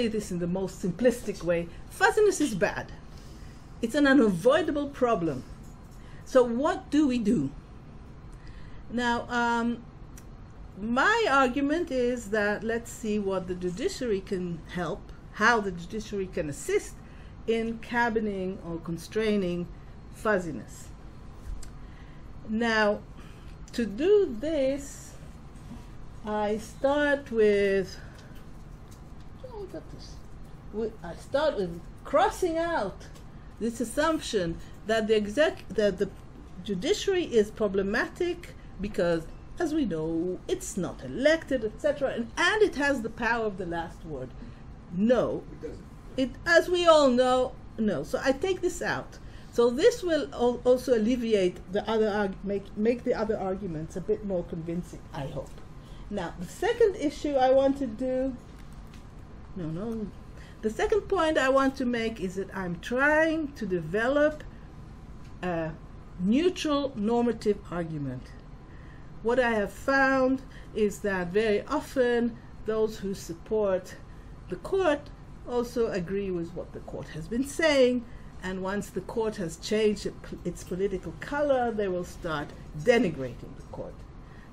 this in the most simplistic way, fuzziness is bad. It's an unavoidable problem. So what do we do? Now, my argument is that let's see what the judiciary can help, how the judiciary can assist in cabining or constraining fuzziness. Now, to do this, I start with, I start with crossing out this assumption that the judiciary is problematic because, as we know, it's not elected, etc., and it has the power of the last word. No, It doesn't. it, as we all know, no. So I take this out. So this will also alleviate the other make the other arguments a bit more convincing, I hope. Now, the second issue I want to do, the second point I want to make is that I'm trying to develop a neutral normative argument. What I have found is that very often those who support the court also agree with what the court has been saying, and once the court has changed its political color, they will start denigrating the court.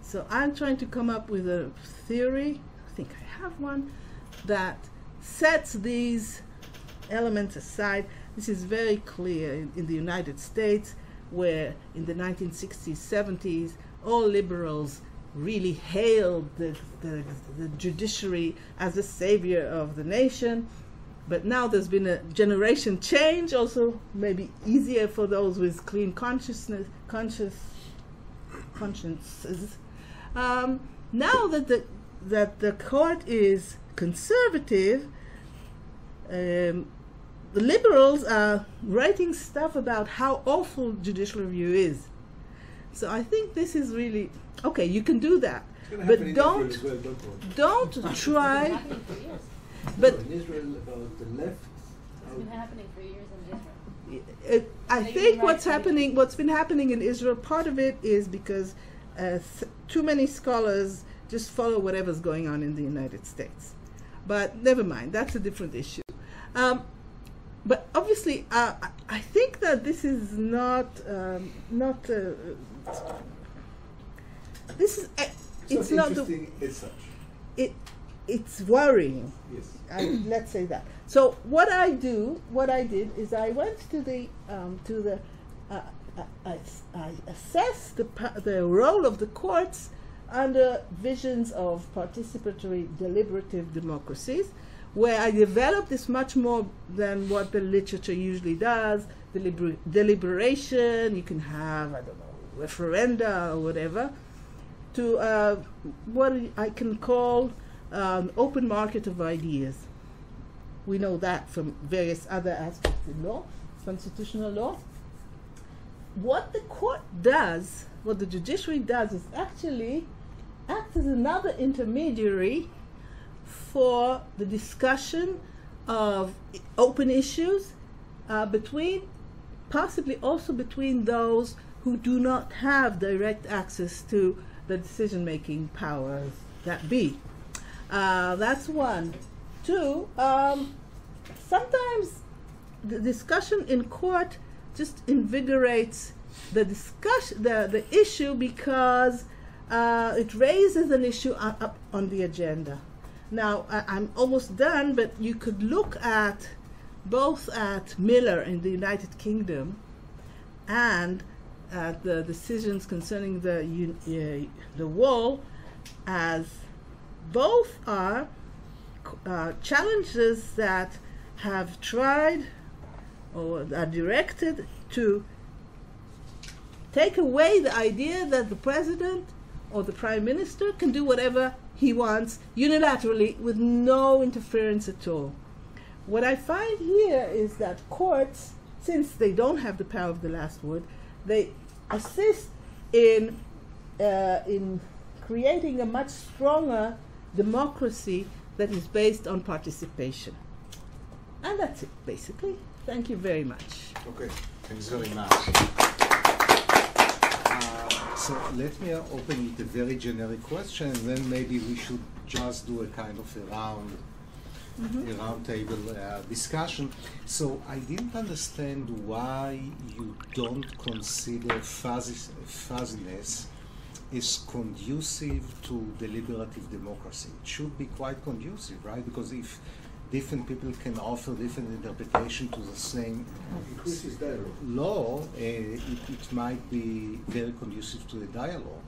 So I'm trying to come up with a theory, I think I have one, that sets these elements aside. This is very clear in the United States, where in the 1960s, 70s, all liberals really hailed the judiciary as the savior of the nation. But now there's been a generation change, also maybe easier for those with clean consciences. Now that the court is conservative, the liberals are writing stuff about how awful judicial review is. So I think this is really okay. You can do that, but don't try. Happening for years. But in Israel, about the left. It's been happening for years in Israel. I think what's been happening in Israel, part of it is because too many scholars just follow whatever's going on in the United States. But never mind, that's a different issue. But obviously, I think that this is this is it's not interesting as such. It's worrying. Yes. Let's say that. So what I did is I went to I assessed the role of the courts under visions of participatory deliberative democracies, where I developed this much more than what the literature usually does. Deliberation, you can have, I don't know, referenda or whatever, to what I can call open market of ideas. We know that from various other aspects in law, constitutional law. What the court does, what the judiciary does, is actually act as another intermediary for the discussion of open issues possibly also between those who do not have direct access to the decision-making powers that be. That's one. Two, sometimes the discussion in court just invigorates the discussion, the issue, because it raises an issue up on the agenda. Now, I'm almost done, but you could look at both at Miller in the United Kingdom and at the decisions concerning the wall, as both are challenges that have tried or are directed to take away the idea that the president or the prime minister can do whatever he wants unilaterally with no interference at all. What I find here is that courts, since they don't have the power of the last word, they assist in creating a much stronger democracy that is based on participation. And that's it, basically. Thank you very much. Okay, thanks very much. So let me open with a very generic question, and then maybe we should just do a kind of a round table discussion. So I didn't understand why you don't consider fuzziness is conducive to deliberative democracy. It should be quite conducive, right? Because if different people can offer different interpretation to the same law, it might be very conducive to a dialogue.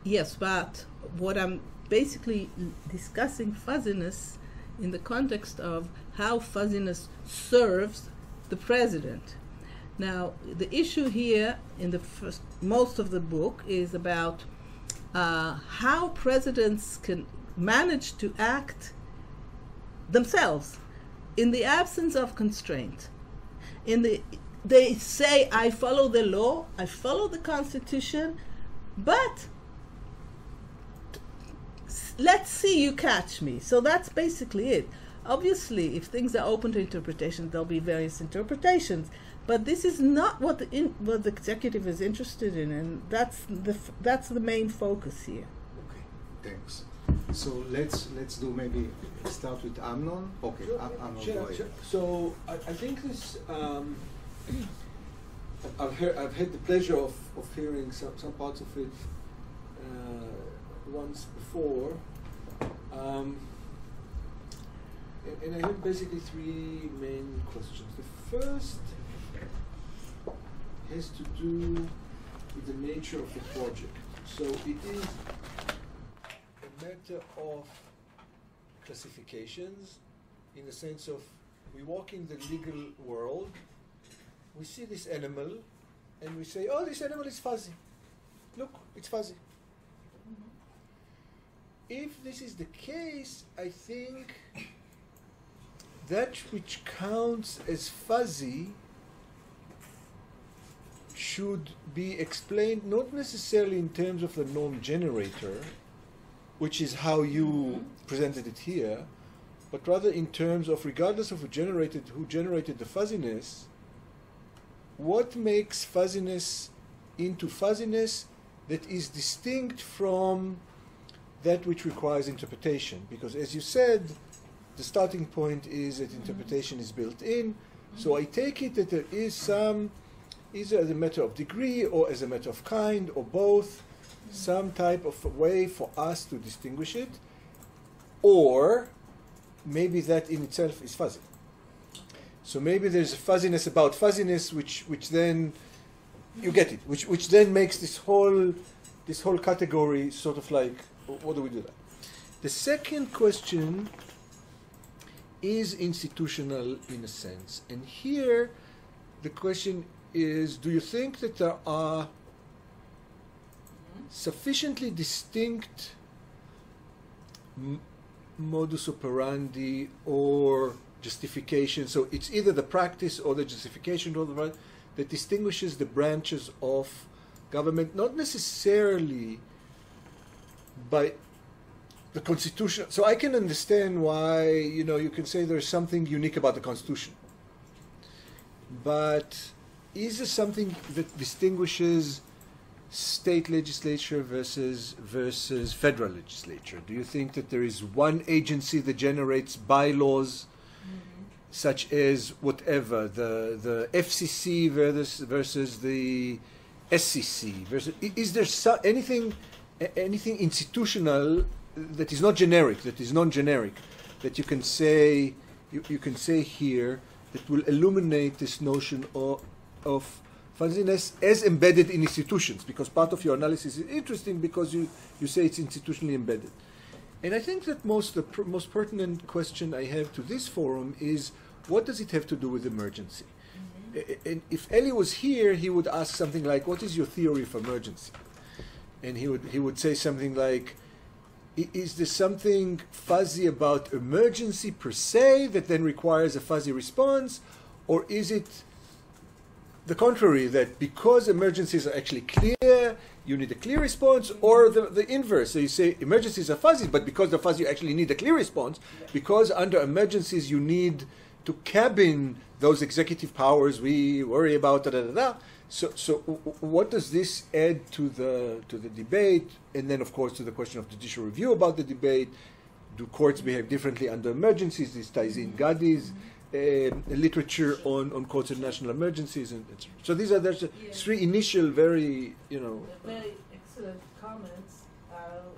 Yes, but what I'm basically discussing fuzziness in the context of how fuzziness serves the president. Now, the issue here in the most of the book is about how presidents can manage to act themselves in the absence of constraint. They say, I follow the law, I follow the Constitution, but let's see you catch me. So that's basically it. Obviously, if things are open to interpretation, there'll be various interpretations. But this is not what the executive is interested in, and that's the main focus here. Okay, thanks. So let's do maybe start with Amnon. Okay, sure, Amnon. sure. So I think this. I've had the pleasure of hearing some parts of it once before, and I have basically three main questions. The first has to do with the nature of the project. So it is a matter of classifications, in the sense of we walk in the legal world, we see this animal, and we say, oh, this animal is fuzzy. Look, it's fuzzy. If this is the case, I think that which counts as fuzzy should be explained not necessarily in terms of the norm generator, which is how you presented it here, but rather in terms of, regardless of who generated the fuzziness, what makes fuzziness into fuzziness that is distinct from that which requires interpretation. Because as you said, the starting point is that interpretation is built in. So I take it that there is some, either as a matter of degree or as a matter of kind or both, some type of way for us to distinguish it, or maybe that in itself is fuzzy. So maybe there's a fuzziness about fuzziness, which then you get it, which then makes this whole category sort of like, what do we do that? The second question is institutional in a sense, and here the question is: do you think that there are sufficiently distinct modus operandi or justification? So it's either the practice or the justification or the right that distinguishes the branches of government, not necessarily by the Constitution. So I can understand why, you can say there's something unique about the Constitution. But is there something that distinguishes state legislature versus federal legislature? Do you think that there is one agency that generates bylaws, such as whatever, the FCC versus the SCC? Is there anything institutional that is not generic, that is non-generic, that you can say you can say here that will illuminate this notion of fuzziness as embedded in institutions, because part of your analysis is interesting because you say it's institutionally embedded. And I think that the most pertinent question I have to this forum is, what does it have to do with emergency? And if Eli was here, he would ask something like, what is your theory of emergency? And he would say something like, is there something fuzzy about emergency per se that then requires a fuzzy response? Or is it the contrary, that because emergencies are actually clear, you need a clear response? Or the inverse, so you say emergencies are fuzzy, but because they're fuzzy, you actually need a clear response, because under emergencies you need to cabin those executive powers we worry about, So what does this add to the debate? And then, of course, to the question of judicial review about the debate. Do courts behave differently under emergencies? This ties in Gadi's literature on courts and national emergencies. And so there's three initial very, very excellent comments. I'll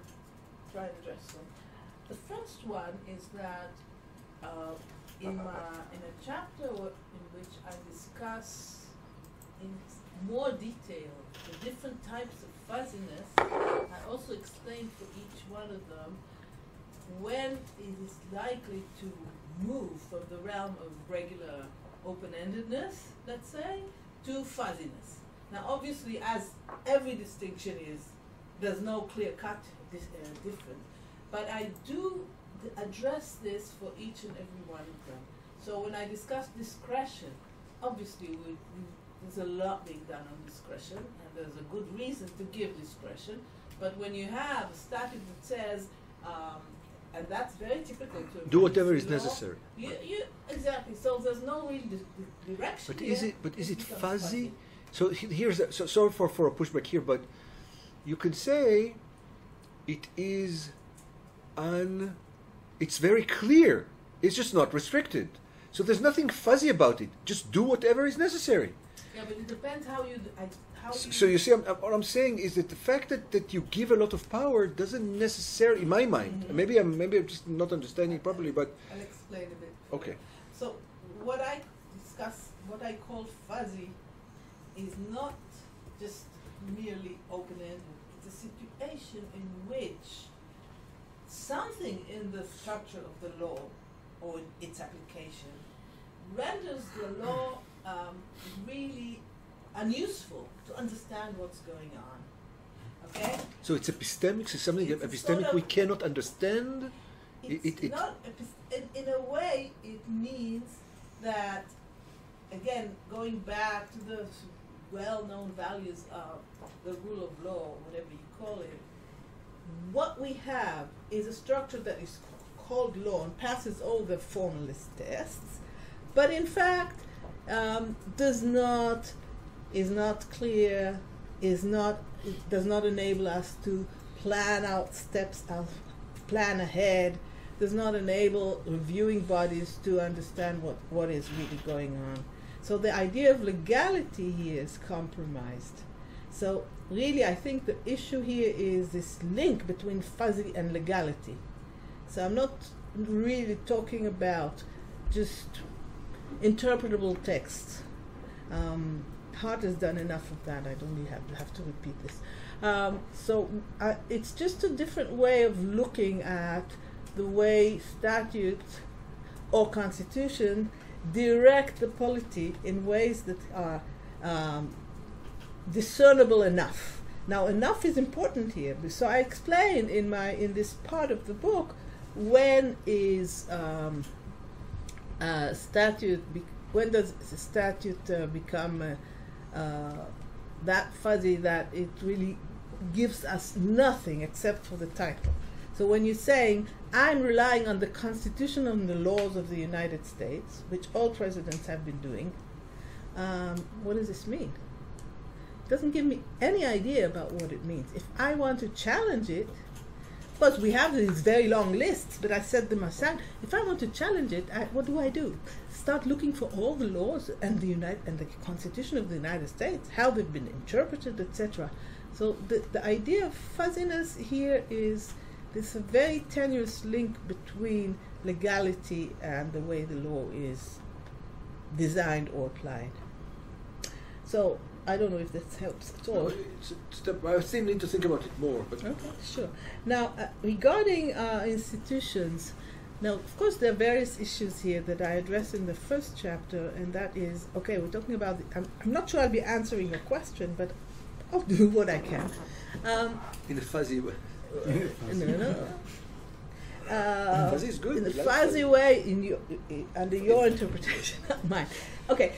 try to address them. The first one is that in a chapter in which I discuss in more detail the different types of fuzziness, I also explain for each one of them when it is likely to move from the realm of regular open-endedness, let's say, to fuzziness. Now, obviously, as every distinction is, there's no clear-cut difference, but I do address this for each and every one of them. So when I discuss discretion, obviously there's a lot being done on discretion, and there's a good reason to give discretion. But when you have a statute that says, and that's very typical to do whatever is necessary. Exactly. So there's no real direction. But is it fuzzy? So here's sorry for a pushback here, but you can say it is it's very clear. It's just not restricted. So there's nothing fuzzy about it. Just do whatever is necessary. Yeah, but it depends how you. So you see, what I'm saying is that the fact that you give a lot of power doesn't necessarily, in my mind, maybe I'm just not understanding properly, but I'll explain a bit. Okay. So what I discuss, what I call fuzzy, is not just merely open-ended. It's a situation in which something in the structure of the law or its application renders the law really unuseful to understand what's going on. Okay? So it's epistemic, so something epistemic we cannot understand? It's not, in a way, it means that, again, going back to the well-known values of the rule of law, whatever you call it, what we have is a structure that is called law and passes all the formalist tests, but in fact is not clear, it does not enable us to plan out steps, plan ahead, does not enable reviewing bodies to understand what is really going on. So the idea of legality here is compromised. So really, I think the issue here is this link between fuzzy and legality. So I'm not really talking about just interpretable texts. Hart has done enough of that. I don't really have to repeat this. So it's just a different way of looking at the way statutes or constitution direct the polity in ways that are discernible enough. Now, enough is important here. So I explain in this part of the book when is statute. When does a statute become that fuzzy that it really gives us nothing except for the title? So when you're saying, I'm relying on the Constitution and the laws of the United States, which all presidents have been doing, what does this mean? It doesn't give me any idea about what it means. If I want to challenge it, because we have these very long lists, but I set them aside. If I want to challenge it, what do? Start looking for all the laws and the Constitution of the United States, how they've been interpreted, etc. So the idea of fuzziness here is there's a very tenuous link between legality and the way the law is designed or applied. So I don't know if that helps at all. No, I still need to think about it more. But Okay, sure. Now, regarding institutions, now, of course, there are various issues here that I address in the first chapter, and that is, okay, we're talking about, I'm not sure I'll be answering your question, but I'll do what I can. in a fuzzy way. No. Fuzzy is good. In a we like fuzzy way, under your interpretation, not mine. Okay.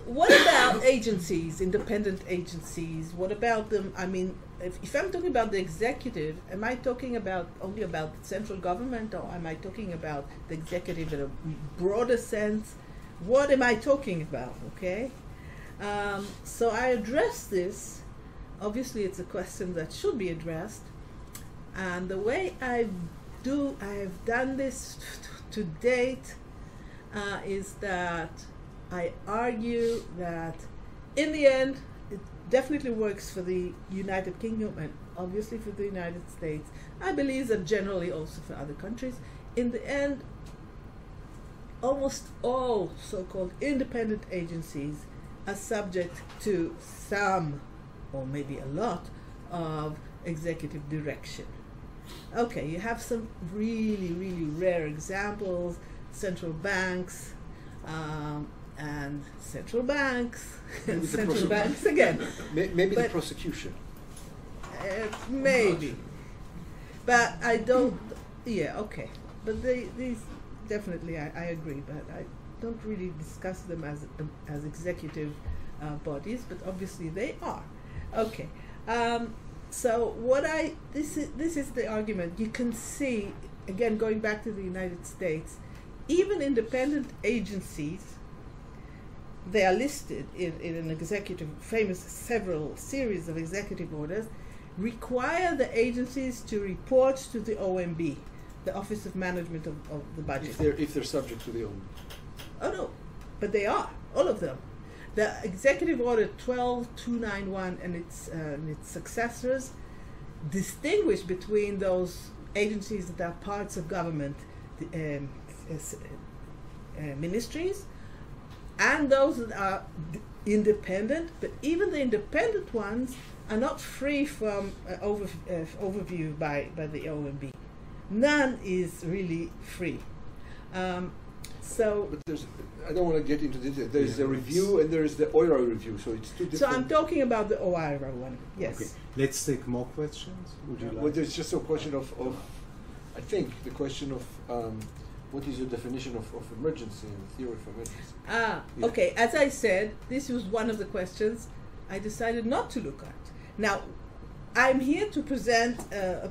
What about agencies, independent agencies? What about them? I mean, if I'm talking about the executive, am I talking only about the central government, or am I talking about the executive in a broader sense? What am I talking about? Okay. So I address this. Obviously, it's a question that should be addressed, and the way I have done this to date is that I argue that in the end it definitely works for the United Kingdom and obviously for the United States. I believe that generally also for other countries. In the end, almost all so-called independent agencies are subject to some, or maybe a lot, of executive direction. Okay, you have some really, really rare examples, central banks, and central banks, and central banks again. Maybe the prosecution. Maybe. But I don't, yeah, okay. But these, definitely I agree, but I don't really discuss them as executive bodies, but obviously they are. Okay. So this is the argument. You can see, again, going back to the United States, even independent agencies, they are listed in an executive, several series of executive orders, require the agencies to report to the OMB, the Office of Management of the Budget. If they're subject to the OMB. Oh no, but they are, all of them. The Executive Order 12291 and its successors distinguish between those agencies that are parts of government, ministries, and those that are independent. But even the independent ones are not free from overview by the OMB. None is really free. But I don't want to get into detail. There is a review and there is the OIRA review, so it's two different. So I'm talking about the OIRA one, yes. Okay. Let's take more questions. Would you like? Well, there's just a question of I think, the question of what is your definition of emergency and theory of emergency? Yeah. Okay. As I said, this was one of the questions I decided not to look at. Now, I'm here to present a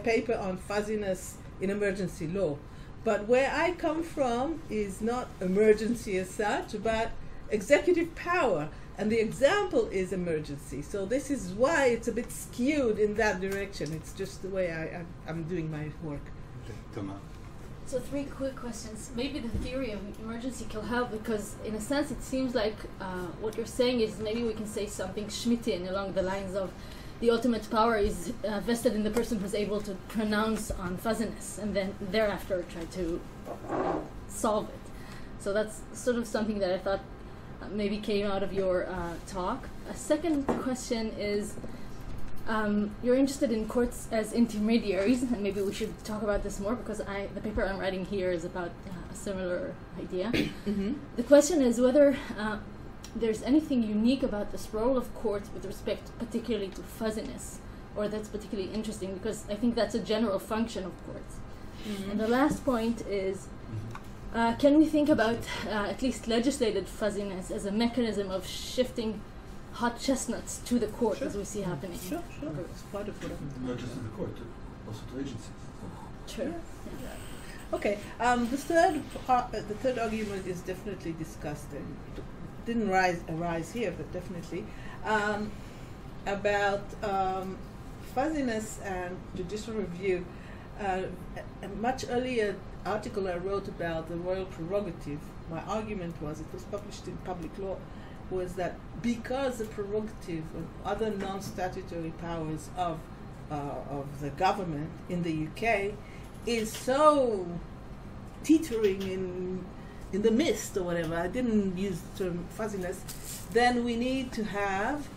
paper on fuzziness in emergency law. But where I come from is not emergency as such, but executive power. And the example is emergency. So this is why it's a bit skewed in that direction. It's just the way I'm doing my work. Okay. Thomas. So 3 quick questions. Maybe the theory of emergency can help, because in a sense it seems like what you're saying is maybe we can say something Schmittian along the lines of the ultimate power is vested in the person who's able to pronounce on fuzziness and then thereafter try to solve it. So that's sort of something that I thought maybe came out of your talk. A second question is, you're interested in courts as intermediaries, and maybe we should talk about this more, because the paper I'm writing here is about a similar idea. Mm-hmm. The question is whether there's anything unique about this role of courts with respect particularly to fuzziness, or that's particularly interesting, because I think that's a general function of courts. Mm-hmm. And the last point is, can we think about at least legislated fuzziness as a mechanism of shifting hot chestnuts to the court, Sure. as we see happening? Sure. It's part of what I'm Not just to the court, also to agencies. Sure. Yeah. Okay. The third argument is definitely discussed, and it didn't arise here, but definitely about fuzziness and judicial review. A much earlier article I wrote about the royal prerogative, my argument was, it was published in Public Law, was that because the prerogative and other non-statutory powers of of the government in the UK is so teetering in the mist or whatever, I didn't use the term fuzziness, then we need to have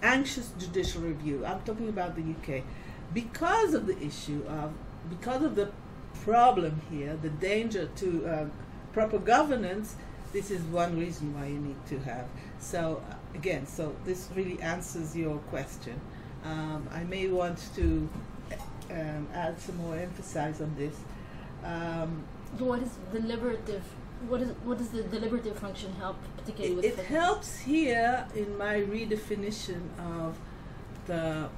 anxious judicial review. I'm talking about the UK. Because of the issue of, because of the problem here, the danger to proper governance, this is one reason why you need to have. So again, so this really answers your question. I may want to add some more emphasis on this. What is deliberative? What does the deliberative function help, particularly with it helps here in my redefinition of the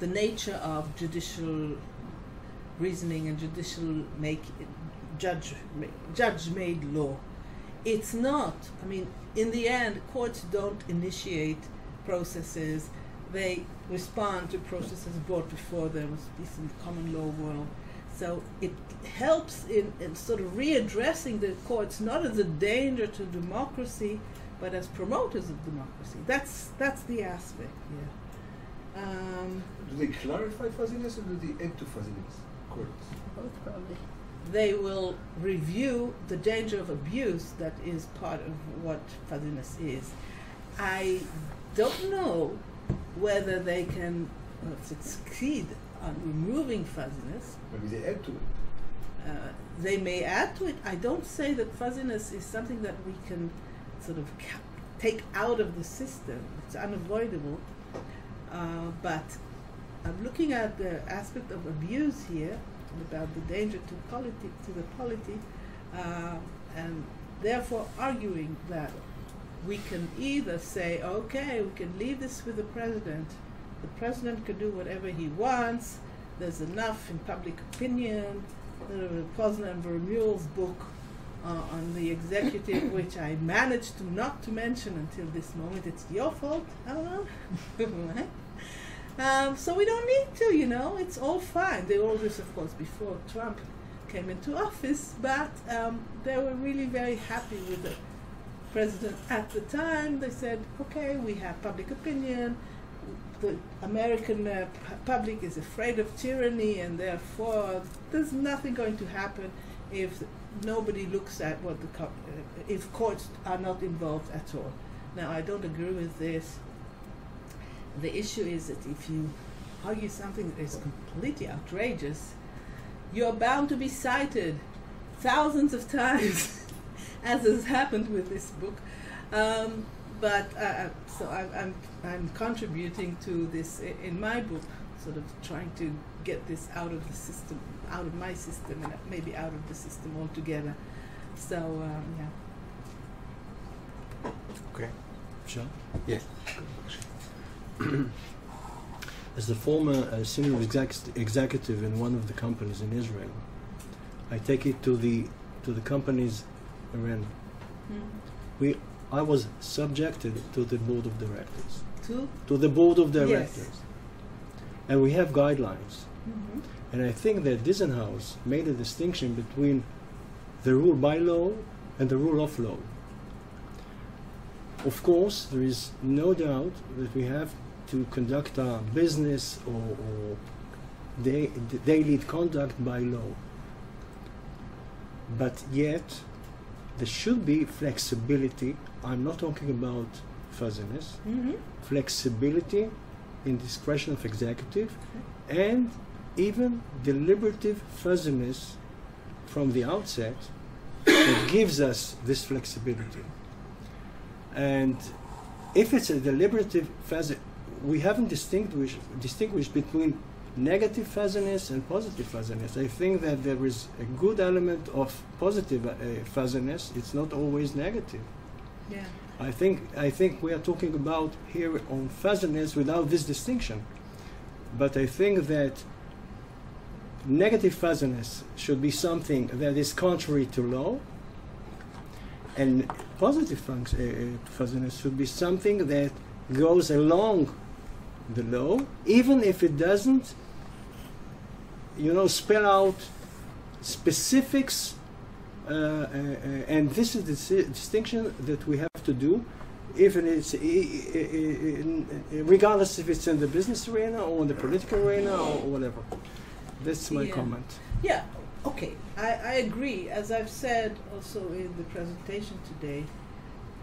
nature of judicial reasoning and judicial judge-made law. It's not, I mean, in the end, courts don't initiate processes. They respond to processes brought before them, at least in the common law world. So it helps in sort of readdressing the courts not as a danger to democracy, but as promoters of democracy. That's the aspect here. Do they clarify fuzziness or do they add to fuzziness? Courts. Both, probably. They will review the danger of abuse that is part of what fuzziness is. I don't know whether they can succeed on removing fuzziness. Maybe they add to it. They may add to it. I don't say that fuzziness is something that we can sort of take out of the system. It's unavoidable. But I'm looking at the aspect of abuse here, about the danger to the polity, and therefore arguing that we can either say, okay, we can leave this with the president. The president can do whatever he wants. There's enough in public opinion. Posner and Vermeule's book on the executive, which I managed to not to mention until this moment. It's your fault. I don't know. Right? So we don't need to, you know. It's all fine. They all this, of course, before Trump came into office, but they were really very happy with the president at the time. They said, okay, we have public opinion. The American public is afraid of tyranny, and therefore there's nothing going to happen if nobody looks at what if courts are not involved at all. Now, I don't agree with this. The issue is that if you argue something that is completely outrageous, you're bound to be cited thousands of times, as has happened with this book. So I'm contributing to this in my book, sort of trying to get this out of the system, out of my system, and maybe out of the system altogether. So yeah. Okay, Sean? Yes. As the former senior executive in one of the companies in Israel, I take it to the company's arena. Mm. I was subjected to the board of directors. To the board of directors. Yes. And we have guidelines. Mm-hmm. And I think that Dissenhouse made a distinction between the rule by law and the rule of law. Of course, there is no doubt that we have to conduct our business or daily conduct by law. But yet, there should be flexibility. I'm not talking about fuzziness. Mm-hmm. Flexibility in discretion of executive, and even deliberative fuzziness from the outset that gives us this flexibility. And if it's a deliberative fuzziness, we haven't distinguished between negative fuzziness and positive fuzziness. I think that there is a good element of positive fuzziness. It's not always negative. Yeah. I think we are talking about here on fuzziness without this distinction. But I think that negative fuzziness should be something that is contrary to law, and positive fuzziness should be something that goes along the law, even if it doesn't, spell out specifics. And this is the distinction that we have to do. even regardless if it's in the business arena or in the political arena or whatever. That's my comment. Yeah, okay, I agree. As I've said also in the presentation today,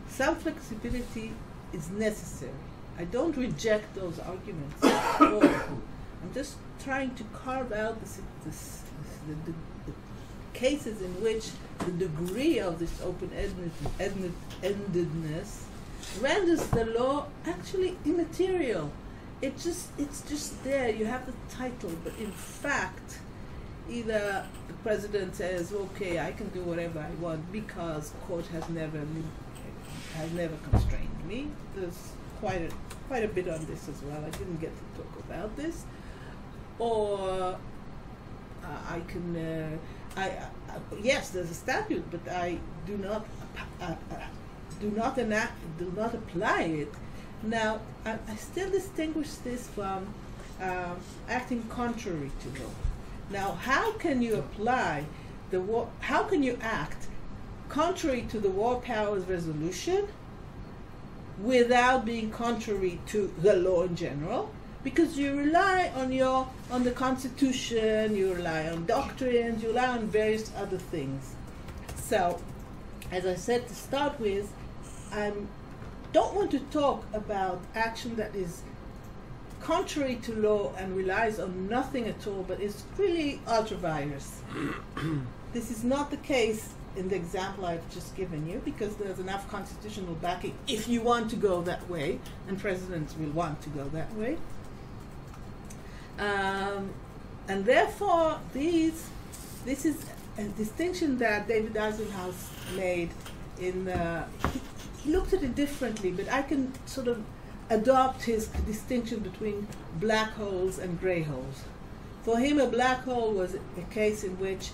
some flexibility is necessary. I don't reject those arguments at all. I'm just trying to carve out the cases in which the degree of this open-endedness renders the law actually immaterial. It's just there. You have the title, but in fact, either the president says, "Okay, I can do whatever I want because court has never constrained me." There's quite a bit on this as well. I didn't get to talk about this. Or I can. Yes, there's a statute, but I do not apply it. Now, I still distinguish this from acting contrary to law. Now, how can you apply how can you act contrary to the War Powers Resolution without being contrary to the law in general? Because you rely on the Constitution, you rely on doctrines, you rely on various other things. So, as I said to start with, I don't want to talk about action that is contrary to law and relies on nothing at all, but is really ultra vires. This is not the case in the example I've just given you, because there's enough constitutional backing if you want to go that way, and presidents will want to go that way. And therefore, this is a distinction that David Eisenhower made in he looked at it differently, but I can sort of adopt his distinction between black holes and gray holes. For him, a black hole was a case in which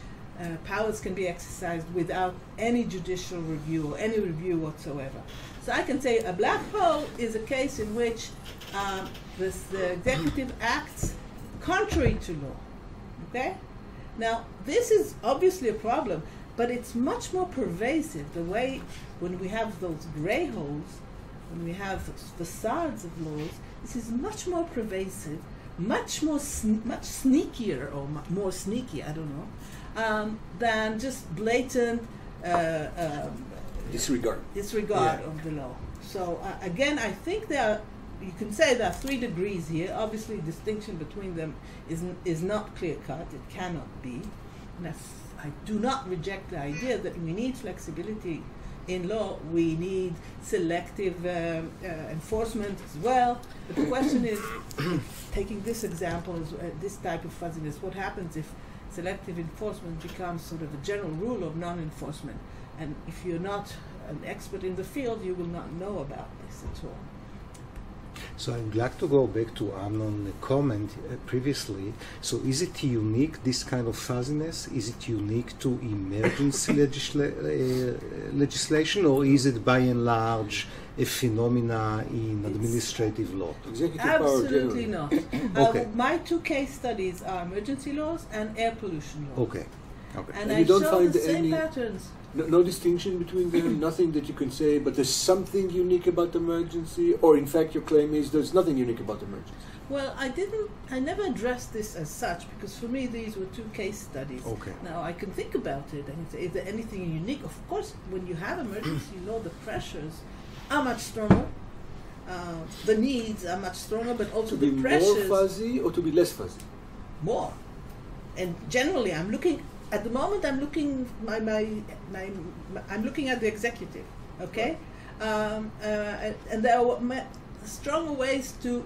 powers can be exercised without any judicial review or any review whatsoever. So I can say a black hole is a case in which the executive acts contrary to law. Okay? Now, this is obviously a problem, but it's much more pervasive. The way when we have those gray holes, when we have facades of laws, this is much more pervasive, much sneakier, or more sneaky, I don't know, than just blatant disregard of the law. So again, I think you can say there are 3 degrees here. Obviously, distinction between them is not clear-cut. It cannot be. And I do not reject the idea that we need flexibility in law. We need selective enforcement as well. But the question is, taking this example, this type of fuzziness, what happens if selective enforcement becomes sort of a general rule of non-enforcement? And if you're not an expert in the field, you will not know about this at all. So I'd like to go back to Amnon's comment previously. So is it unique, this kind of fuzziness? Is it unique to emergency legislation, or is it by and large a phenomena in administrative law? Executive Absolutely power not. Okay. My 2 case studies are emergency laws and air pollution laws. Okay. Okay. And And I you don't show find the same any- patterns. No distinction between them, nothing that you can say, but there's something unique about emergency, or in fact your claim is there's nothing unique about emergency. Well, I never addressed this as such, because for me these were 2 case studies. Okay. Now I can think about it and say, is there anything unique? Of course, when you have emergency law, the pressures are much stronger. The needs are much stronger, but also To be the more pressures fuzzy or to be less fuzzy? more. And generally, I'm looking at the moment. I'm looking I'm looking at the executive. Okay, and there are stronger ways to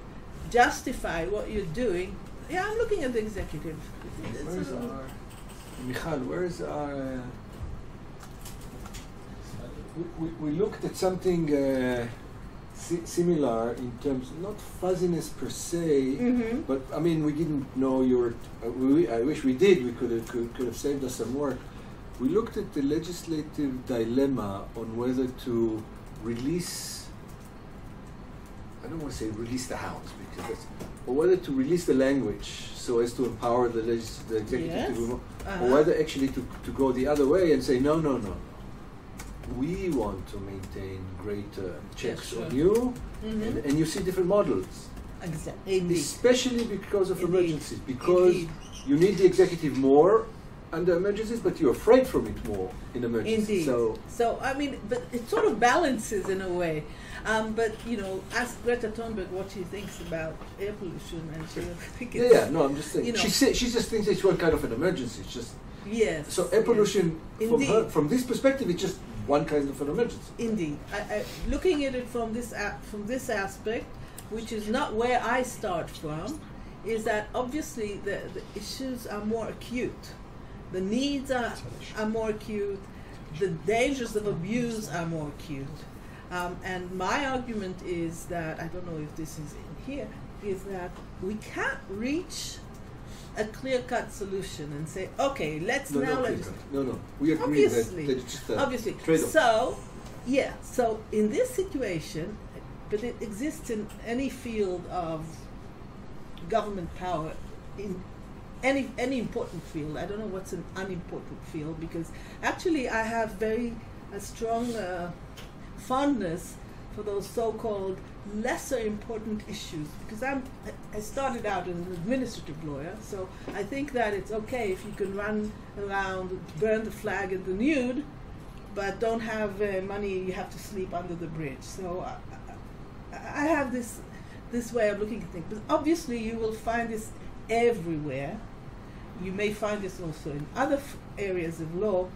justify what you're doing. Yeah, I'm looking at the executive. Where's our Michal? Where is our? We looked at something similar in terms, not fuzziness per se, but I mean we didn't know your. I wish we did. We could have saved us some work. We looked at the legislative dilemma on whether to release. I don't want to say release the house, because that's, or whether to release the language so as to empower the executive Yes. to do more, or whether actually to go the other way and say no. we want to maintain greater checks sure. on you, Mhm. and you see different models. Exactly. Indeed. Especially because of Indeed. emergencies, because Indeed. you need the executive more under emergencies, but you're afraid from it more in emergencies. Indeed. So I mean, but it sort of balances in a way. But you know, ask Greta Thunberg what she thinks about air pollution, and she will think it's, no, I'm just saying. you know. She just thinks it's one kind of an emergency. It's just yes. so air pollution Indeed. from this perspective, it's just one kind of an emergency. Indeed, looking at it from this aspect, which is not where I start from, is that obviously the issues are more acute, the needs are more acute, the dangers of abuse are more acute, and my argument is that, I don't know if this is in here, is that we can't reach a clear-cut solution and say, okay, let's No, now no, legislate. no. We agree Obviously. that it's just a Obviously. trade-off. So in this situation, but it exists in any field of government power, in any important field. I don't know what's an unimportant field, because actually I have very a strong fondness for those so-called lesser important issues, because I started out as an administrative lawyer, so I think that it's okay if you can run around, burn the flag in the nude, but don't have money, you have to sleep under the bridge. So I have this way of looking at things. But obviously you will find this everywhere. You may find this also in other areas of law,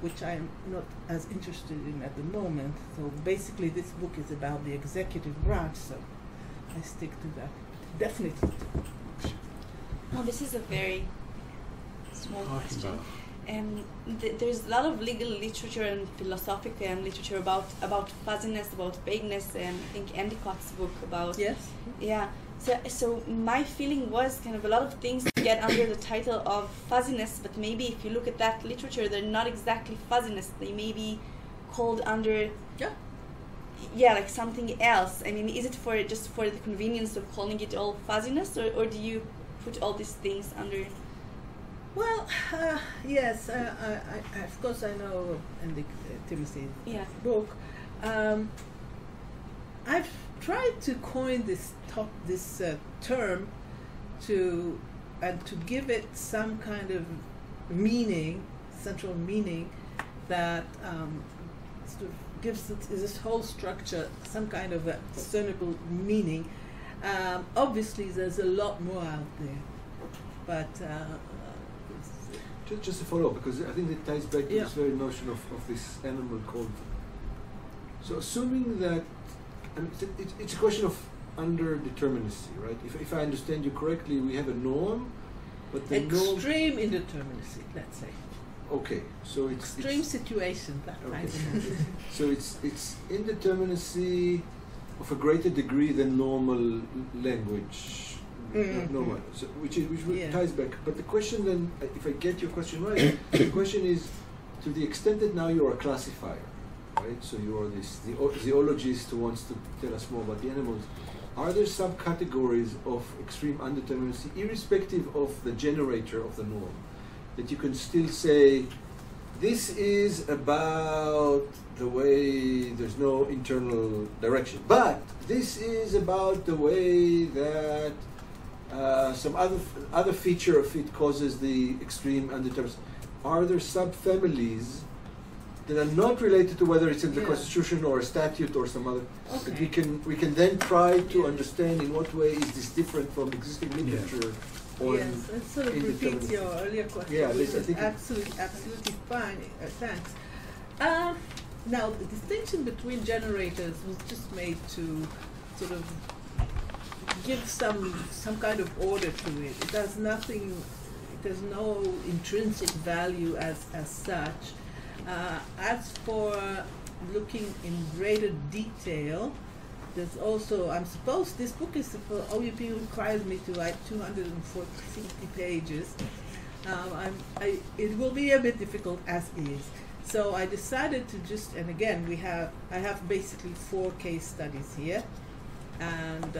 which I'm not as interested in at the moment. So basically this book is about the executive branch, so I stick to that. Definitely. Oh, this is a very small question. There's a lot of legal literature and philosophical literature about fuzziness, about vagueness, and I think Endicott's book about... Yes? Yeah. So my feeling was kind of a lot of things get under the title of fuzziness, but maybe if you look at that literature, they're not exactly fuzziness. They may be called under... Yeah, like something else. I mean, is it just for the convenience of calling it all fuzziness, or do you put all these things under... Well, yes, I of course I know Timothy's book. I've tried to coin this term to give it some kind of meaning, central meaning, that sort of gives this whole structure some kind of a discernible meaning. Obviously, there's a lot more out there, but. Just to follow up, because I think it ties back to this very notion of this animal called. So assuming that, I mean, it's a question of underdeterminacy, right? If I understand you correctly, we have a norm, but the extreme indeterminacy, let's say. Okay, so it's extreme situation. That okay. kind of So it's indeterminacy of a greater degree than normal language. Normal, so which ties back. But the question then, if I get your question right, the question is, to the extent that now you're a classifier, right? So you're this zoologist who wants to tell us more about the animals. Are there subcategories of extreme undeterminacy, irrespective of the generator of the norm, that you can still say, this is about the way there's no internal direction, but this is about the way that some other feature of it causes the extreme undeterminacy. Are there subfamilies that are not related to whether it's in the Constitution or a statute or some other? That we can then try to understand in what way is this different from existing literature. Or yes, that sort of repeats your earlier question, which is absolutely fine. Thanks. Now, the distinction between generators was just made to sort of give some kind of order to it. It does nothing. It has no intrinsic value as such. As for looking in greater detail, there's also, I'm supposed, this book is supposed, OUP requires me to write 250 pages. It will be a bit difficult as is. So I decided to just, and again, I have basically 4 case studies here. And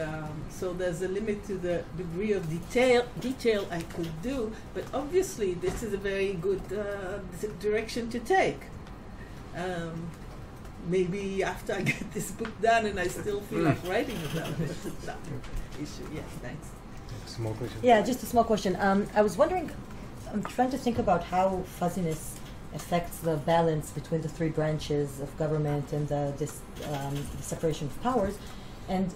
so there's a limit to the degree of detail I could do, but obviously this is a very good direction to take. maybe after I get this book done and I still feel like writing about it. That issue. Yes, thanks. Small question. Yeah, just a small question. I was wondering, I'm trying to think about how fuzziness affects the balance between the three branches of government and the separation of powers. And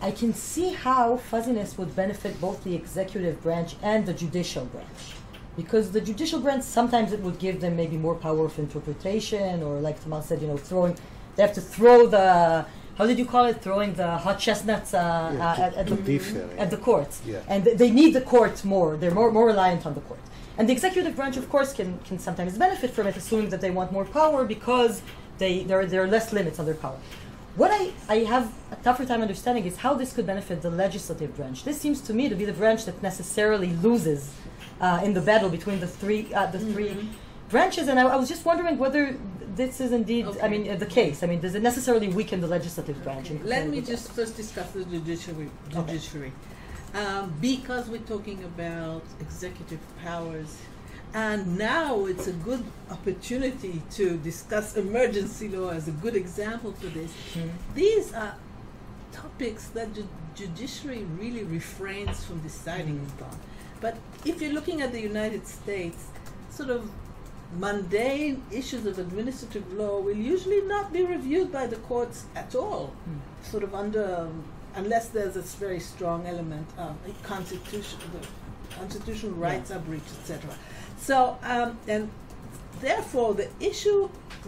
I can see how fuzziness would benefit both the executive branch and the judicial branch. Because the judicial branch, sometimes it would give them maybe more power of interpretation, or like Tamar said, they have to throw the, how did you call it? Throwing the hot chestnuts at the courts. Yeah. And they need the court more. They're more reliant on the court. And the executive branch, of course, can sometimes benefit from it, assuming that they want more power because there are less limits on their power. What I have a tougher time understanding is how this could benefit the legislative branch. This seems to me to be the branch that necessarily loses in the battle between the three branches. And I was just wondering whether this is indeed, the case. Does it necessarily weaken the legislative branch? Let me just first discuss the judiciary. Because we're talking about executive powers, and now it's a good opportunity to discuss emergency law as a good example for this. These are topics that the judiciary really refrains from deciding upon. But if you're looking at the United States, sort of mundane issues of administrative law will usually not be reviewed by the courts at all, sort of unless there's a very strong element of constitutional rights are breached, etc. So, and therefore the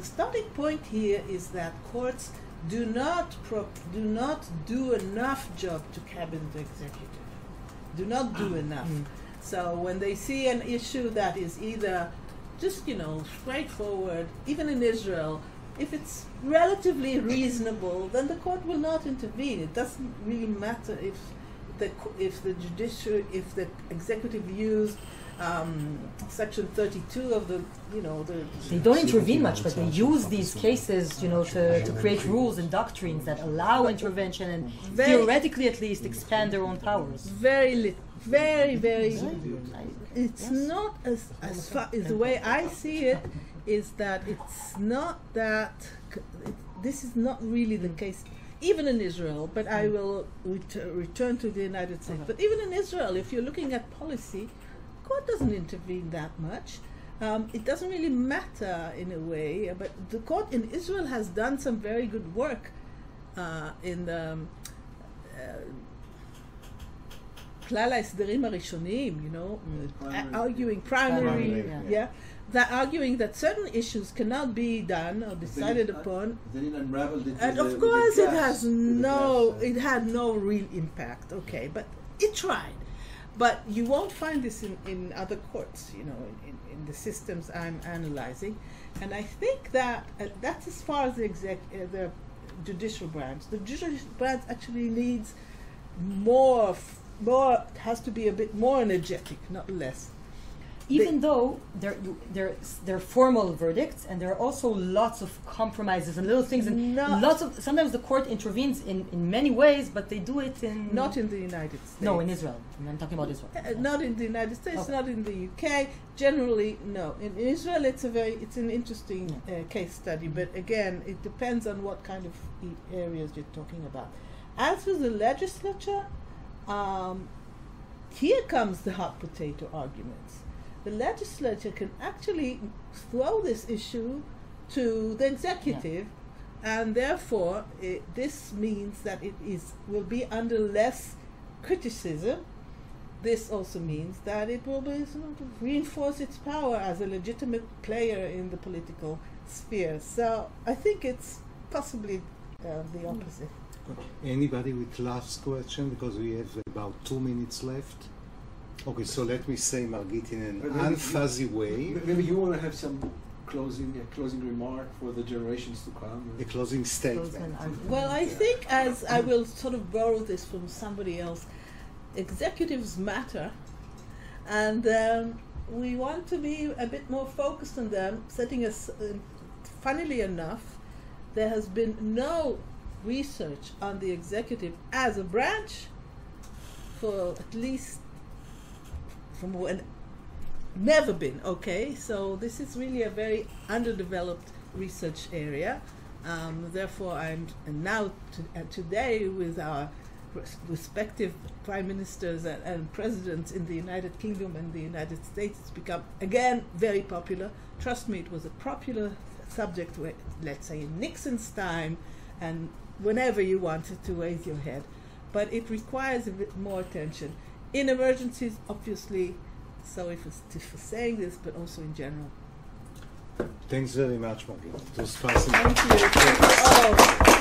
starting point here is that courts do not do enough job to cabin the executive. Do not do enough. So when they see an issue that is either just, straightforward, even in Israel, if it's relatively reasonable, then the court will not intervene. It doesn't really matter if the executive used Section 32 of the. They don't intervene much, but they use these cases, to create rules and doctrines that allow intervention and theoretically, at least, expand their own powers. Very. It's not as far as the way I see it is that it's not that. This is not really the case, even in Israel. But I will return to the United States. But even in Israel, if you're looking at policy, court doesn't intervene that much. It doesn't really matter in a way. But the court in Israel has done some very good work in the. כלל ההסדרים הראשוניים, arguing they're arguing that certain issues cannot be done or decided upon. Then it unraveled it. And of course it had no real impact, okay, but it tried. But you won't find this in other courts, in the systems I'm analyzing. And I think that that's as far as the judicial branch. The judicial branch actually needs more has to be a bit more energetic, not less. Even though they're formal verdicts, and there are also lots of compromises and little things, and sometimes the court intervenes in many ways, but they do it not in the United States. No, in Israel. I'm talking about Israel. Not in the United States, not in the UK. Generally, no. In Israel, it's an interesting case study, but again, it depends on what kind of areas you're talking about. As for the legislature, here comes the hot potato arguments. The legislature can actually throw this issue to the executive, and therefore this means that it will be under less criticism. This also means that it will be reinforce its power as a legitimate player in the political sphere. So I think it's possibly the opposite. Anybody with last question, because we have about 2 minutes left. Okay, so let me say, Margit, in an unfuzzy way. Maybe you want to have some closing remark for the generations to come. A closing statement. Well, I think, as I will sort of borrow this from somebody else, executives matter, and we want to be a bit more focused on them. Funnily enough, there has been no research on the executive as a branch for at least never been, okay? So this is really a very underdeveloped research area. Therefore, and now today with our respective prime ministers and presidents in the United Kingdom and the United States, it's become again very popular. Trust me, it was a popular subject, let's say in Nixon's time, and whenever you wanted to raise your head. But it requires a bit more attention. In emergencies, obviously, sorry for saying this, but also in general. Thanks very much, Margit. It was fascinating. Thank you. Thank you all.